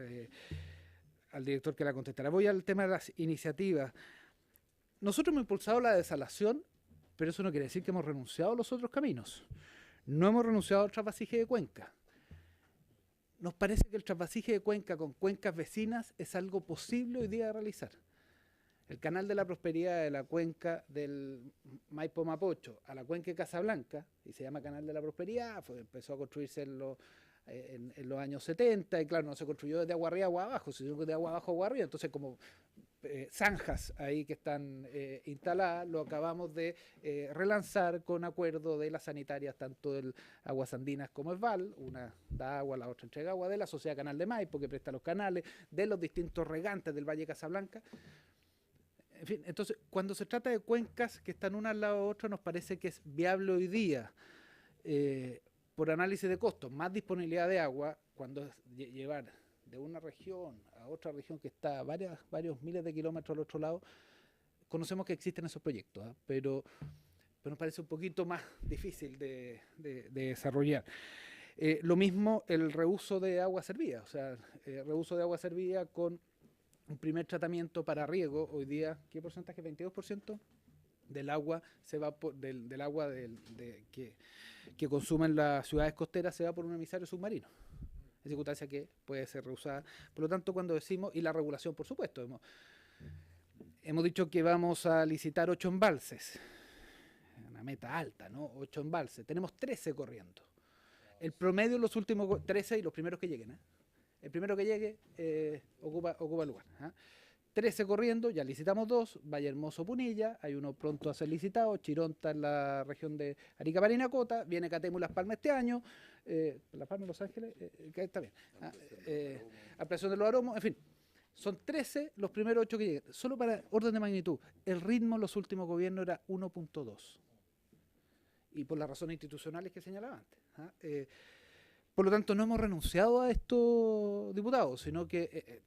director que la contestara. Voy al tema de las iniciativas. Nosotros hemos impulsado la desalación, pero eso no quiere decir que hemos renunciado a los otros caminos. No hemos renunciado al trasvasije de cuenca. Nos parece que el trasvasije de cuenca con cuencas vecinas es algo posible hoy día de realizar. El canal de la prosperidad de la cuenca del Maipo Mapocho a la cuenca de Casablanca, y se llama Canal de la Prosperidad, empezó a construirse en los años 70, y claro, no se construyó desde agua arriba a agua abajo, sino de agua abajo a agua arriba, entonces como zanjas ahí que están instaladas, lo acabamos de relanzar con acuerdo de las sanitarias, tanto del Aguas Andinas como Esval, una da agua, la otra entrega agua, de la Sociedad Canal de Maipo, que presta los canales, de los distintos regantes del Valle de Casablanca. En fin, entonces, cuando se trata de cuencas que están una al lado de otra, nos parece que es viable hoy día, por análisis de costos, más disponibilidad de agua, cuando llevar de una región a otra región que está a varios miles de kilómetros al otro lado, conocemos que existen esos proyectos, ¿eh? Pero nos parece un poquito más difícil de desarrollar. Lo mismo el reuso de agua servida, o sea, reuso de agua servida con un primer tratamiento para riego. Hoy día, ¿qué porcentaje? 22% del agua se va del agua que consumen las ciudades costeras se va por un emisario submarino. Es circunstancia que puede ser reusada. Por lo tanto, cuando decimos, y la regulación, por supuesto, hemos dicho que vamos a licitar 8 embalses. Una meta alta, ¿no? 8 embalses. Tenemos 13 corriendo. El promedio, los últimos 13 y los primeros que lleguen, ¿eh? El primero que llegue ocupa lugar. 13 corriendo, ya licitamos 2, Valle Hermoso Punilla, hay uno pronto a ser licitado, Chironta en la región de Arica Parinacota, viene Catemu Las Palmas este año, Las Palmas Los Ángeles, que está bien, ampliación de los aromos, en fin, son 13 los primeros 8 que lleguen. Solo para orden de magnitud, el ritmo en los últimos gobiernos era 1.2, y por las razones institucionales que señalaba antes. Por lo tanto, no hemos renunciado a estos diputados, sino que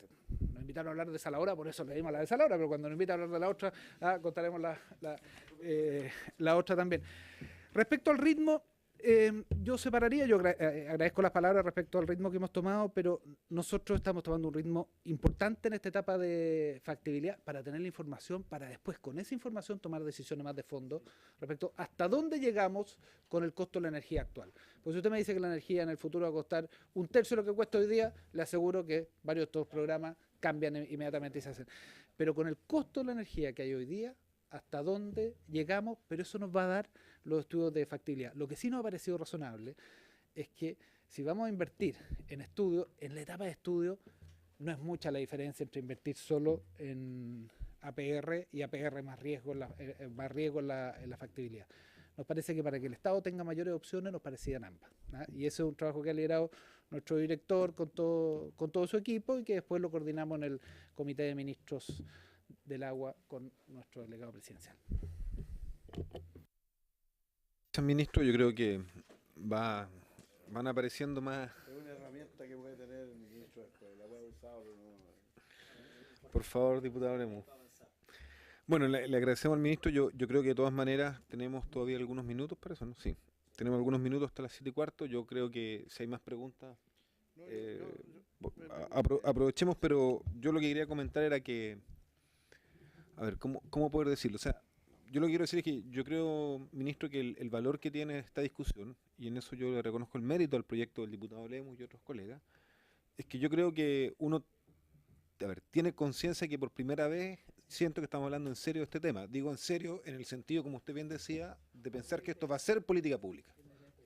nos invitaron a hablar de desaladora, por eso le dimos a la desaladora, pero cuando nos invitan a hablar de la otra, contaremos la otra también. Respecto al ritmo, yo separaría, yo agradezco las palabras respecto al ritmo que hemos tomado, pero nosotros estamos tomando un ritmo importante en esta etapa de factibilidad para tener la información, para después con esa información tomar decisiones más de fondo respecto a hasta dónde llegamos con el costo de la energía actual. Pues si usted me dice que la energía en el futuro va a costar 1/3 de lo que cuesta hoy día, le aseguro que varios de estos programas cambian inmediatamente y se hacen. Pero con el costo de la energía que hay hoy día, hasta dónde llegamos, pero eso nos va a dar los estudios de factibilidad. Lo que sí nos ha parecido razonable es que si vamos a invertir en estudios, en la etapa de estudio, no es mucha la diferencia entre invertir solo en APR y APR más riesgo en la factibilidad. Nos parece que para que el Estado tenga mayores opciones, nos parecían ambas, ¿no? Y ese es un trabajo que ha liderado nuestro director con todo su equipo y que después lo coordinamos en el Comité de Ministros del Agua con nuestro delegado presidencial. Ministro, yo creo que van apareciendo más. Es una herramienta que puede tener el ministro después, la puede usar o no. Por favor, diputado Lemus. Bueno, le agradecemos al ministro. Yo creo que de todas maneras tenemos todavía algunos minutos para eso, ¿no? Sí, tenemos algunos minutos hasta las 7:15. Yo creo que si hay más preguntas, aprovechemos, pero yo lo que quería comentar era que, a ver, ¿cómo poder decirlo? O sea, yo lo que quiero decir es que yo creo, ministro, que el valor que tiene esta discusión, y en eso yo le reconozco el mérito al proyecto del diputado Lemus y otros colegas, es que yo creo que uno, a ver, tiene conciencia que por primera vez siento que estamos hablando en serio de este tema. Digo en serio en el sentido, como usted bien decía, de pensar que esto va a ser política pública.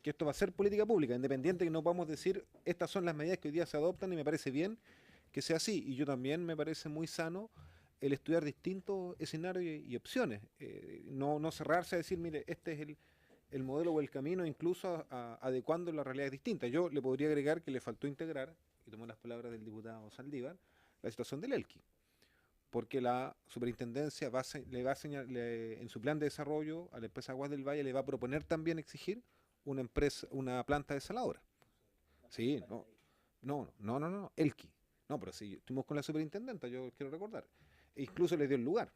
que esto va a ser política pública, independiente que no podamos decir estas son las medidas que hoy día se adoptan y me parece bien que sea así. Y yo también me parece muy sano el estudiar distintos escenarios y opciones. No cerrarse a decir, mire, este es el modelo o el camino, incluso adecuando las realidades distintas. Yo le podría agregar que le faltó integrar, y tomo las palabras del diputado Saldívar, la situación del Elqui, porque la superintendencia le va a en su plan de desarrollo a la empresa Aguas del Valle le va a proponer también exigir una planta desaladora. Sí, no, Elqui. No, pero sí, estuvimos con la superintendenta, yo quiero recordar. E incluso le dio el lugar.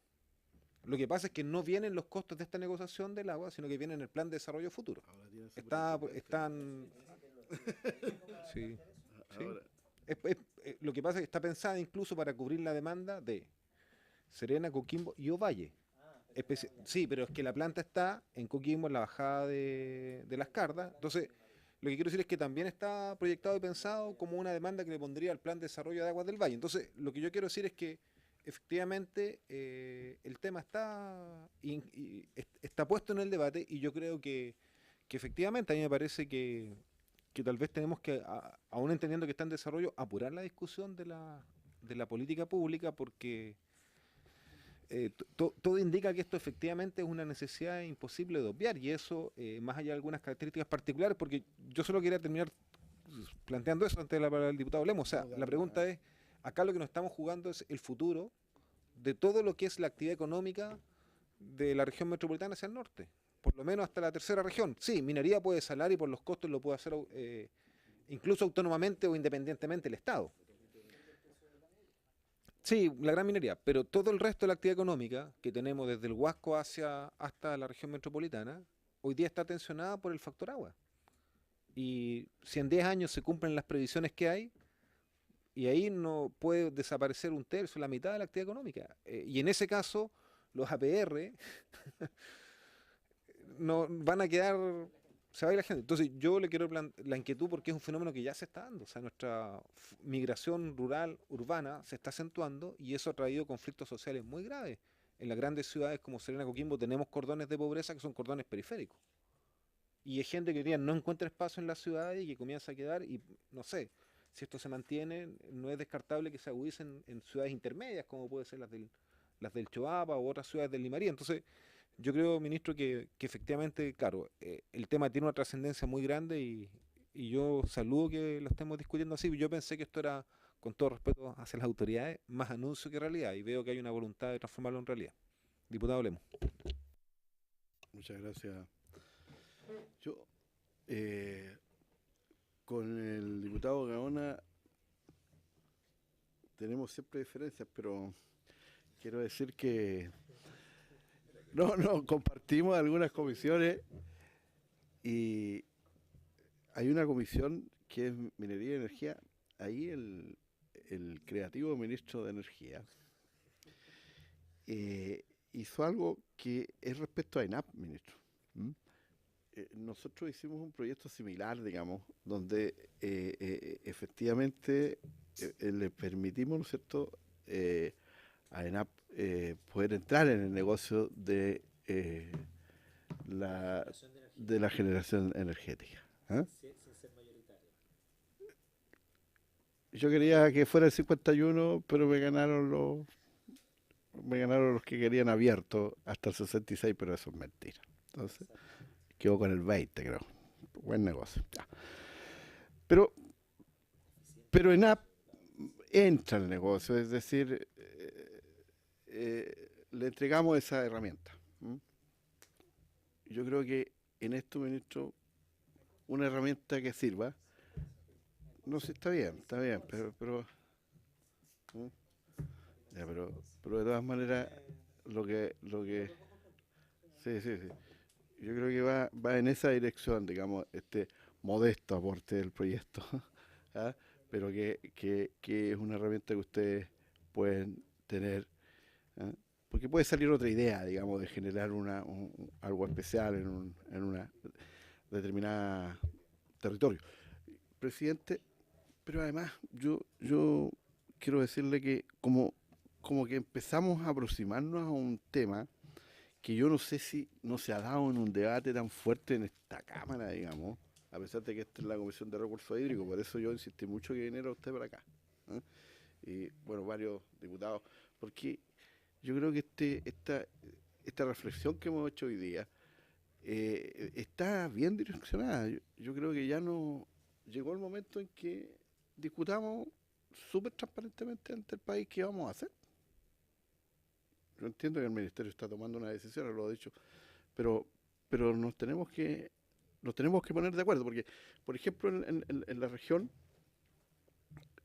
Lo que pasa es que no vienen los costos de esta negociación del agua, sino que vienen en el plan de desarrollo futuro. Están... Sí, sí. Lo que pasa es que está pensada incluso para cubrir la demanda de Serena, Coquimbo y Ovalle. Sí, pero es que la planta está en Coquimbo, en la bajada de Las Cardas. Entonces, lo que quiero decir es que también está proyectado y pensado como una demanda que le pondría al plan de desarrollo de Aguas del Valle. Entonces, lo que yo quiero decir es que efectivamente el tema está puesto en el debate y yo creo que efectivamente a mí me parece que tal vez tenemos que, aún entendiendo que está en desarrollo, apurar la discusión de la política pública porque todo indica que esto efectivamente es una necesidad imposible de obviar y eso, más allá de algunas características particulares, porque yo solo quería terminar planteando eso antes de la palabra del diputado Lemos. O sea, la pregunta es, acá lo que nos estamos jugando es el futuro de todo lo que es la actividad económica de la región metropolitana hacia el norte, por lo menos hasta la tercera región. Sí, minería puede salar y por los costos lo puede hacer incluso autónomamente o independientemente el Estado. Sí, la gran minería, pero todo el resto de la actividad económica que tenemos desde el Huasco hasta la región metropolitana, hoy día está tensionada por el factor agua. Y si en 10 años se cumplen las previsiones que hay, y ahí no puede desaparecer un tercio, la mitad de la actividad económica. Y en ese caso, los APR no van a quedar, se va a ir la gente. Entonces yo le quiero la inquietud porque es un fenómeno que ya se está dando. O sea, nuestra migración rural, urbana, se está acentuando y eso ha traído conflictos sociales muy graves. En las grandes ciudades como Serena, Coquimbo, tenemos cordones de pobreza que son cordones periféricos. Y hay gente que hoy día no encuentra espacio en las ciudades y que comienza a quedar y, no sé, si esto se mantiene, no es descartable que se agudicen en ciudades intermedias, como puede ser las del Choapa u otras ciudades del Limarí. Entonces, yo creo, ministro, que efectivamente, claro, el tema tiene una trascendencia muy grande y yo saludo que lo estemos discutiendo así. Yo pensé que esto era, con todo respeto hacia las autoridades, más anuncio que realidad y veo que hay una voluntad de transformarlo en realidad. Diputado Lemos. Muchas gracias. Yo, con el diputado Gaona tenemos siempre diferencias, pero quiero decir que no, compartimos algunas comisiones y hay una comisión que es Minería y Energía. Ahí el creativo ministro de Energía hizo algo que es respecto a ENAP, ministro. Nosotros hicimos un proyecto similar, digamos, donde efectivamente le permitimos, ¿no es cierto?, a ENAP poder entrar en el negocio de la generación energética. Sin ser mayoritario. Yo quería que fuera el 51, pero me ganaron los que querían abierto hasta el 66, pero eso es mentira. Entonces, quedó con el 20, creo. Buen negocio. Ya. Pero ENAP entra en el negocio, es decir, le entregamos esa herramienta. Yo creo que en esto, ministro, una herramienta que sirva, no sé, está bien, pero de todas maneras, lo que sí. Yo creo que va en esa dirección, digamos, este modesto aporte del proyecto, ¿ah? Pero que es una herramienta que ustedes pueden tener, ¿ah? Porque puede salir otra idea, digamos, de generar algo especial en una determinada territorio. Presidente, pero además yo quiero decirle que como que empezamos a aproximarnos a un tema que yo no sé si no se ha dado en un debate tan fuerte en esta Cámara, digamos, a pesar de que esta es la Comisión de Recursos Hídricos, por eso yo insistí mucho que viniera usted para acá. ¿Eh? Y bueno, varios diputados, porque yo creo que esta reflexión que hemos hecho hoy día está bien direccionada. Yo creo que ya no llegó el momento en que discutamos súper transparentemente ante el país qué vamos a hacer. Yo entiendo que el Ministerio está tomando una decisión, lo he dicho, pero nos tenemos que poner de acuerdo, porque, por ejemplo, en la región,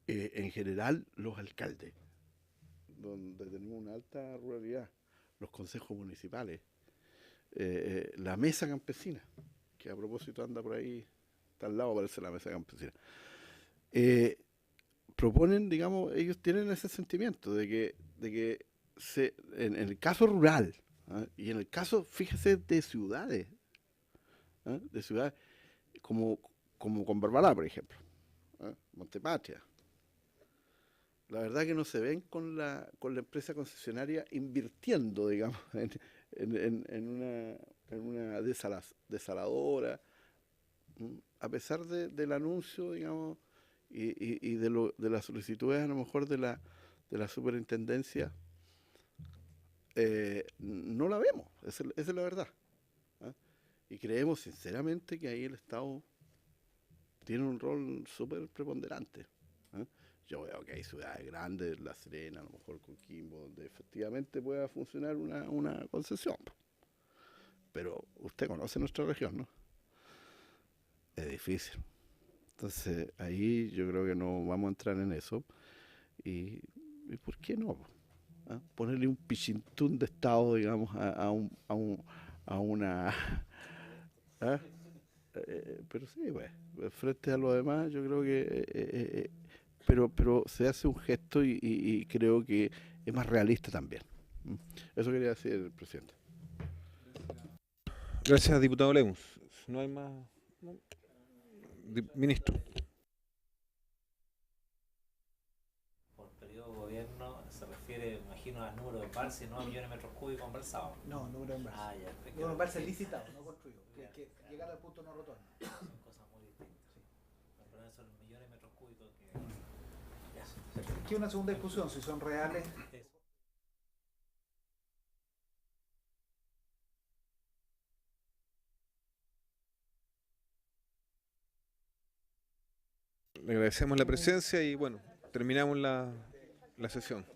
en general, los alcaldes, donde tenemos una alta ruralidad, los consejos municipales, la mesa campesina, que a propósito anda por ahí, está al lado parece la mesa campesina, proponen, digamos, ellos tienen ese sentimiento de que en el caso rural, ¿ah? Y en el caso, fíjese, de ciudades, ¿ah? De ciudades como con Barbalá, por ejemplo, ¿ah? Montepatria, la verdad que no se ven con la empresa concesionaria invirtiendo, digamos, en una desaladora, a pesar del anuncio, digamos, y de las solicitudes a lo mejor de la superintendencia, no la vemos, esa es la verdad. ¿Ah? Y creemos sinceramente que ahí el Estado tiene un rol súper preponderante. ¿Ah? Yo veo que hay ciudades grandes, La Serena, a lo mejor Coquimbo, donde efectivamente pueda funcionar una concesión. Pero usted conoce nuestra región, ¿no? Es difícil. Entonces ahí yo creo que no vamos a entrar en eso. ¿Y por qué no? ¿Ah? Ponerle un pichintún de Estado, digamos, a una... ¿Ah? Pero sí, pues, frente a lo demás, yo creo que... pero se hace un gesto y creo que es más realista también. Eso quería decir, presidente. Gracias, diputado Lemus. No hay más... ¿no? Ministro. Por periodo de gobierno se refiere, imagino, al número de embalses, no a millones de metros cúbicos embalsados. No, número de embalses. Ah, ya. Número de embalses licitados, no construidos. Que llegar al punto no retorno. Son cosas muy distintas. Sí. El problema son los millones de metros cúbicos que... Ya. Aquí una segunda discusión, si son reales. Le agradecemos la presencia y bueno, terminamos la sesión.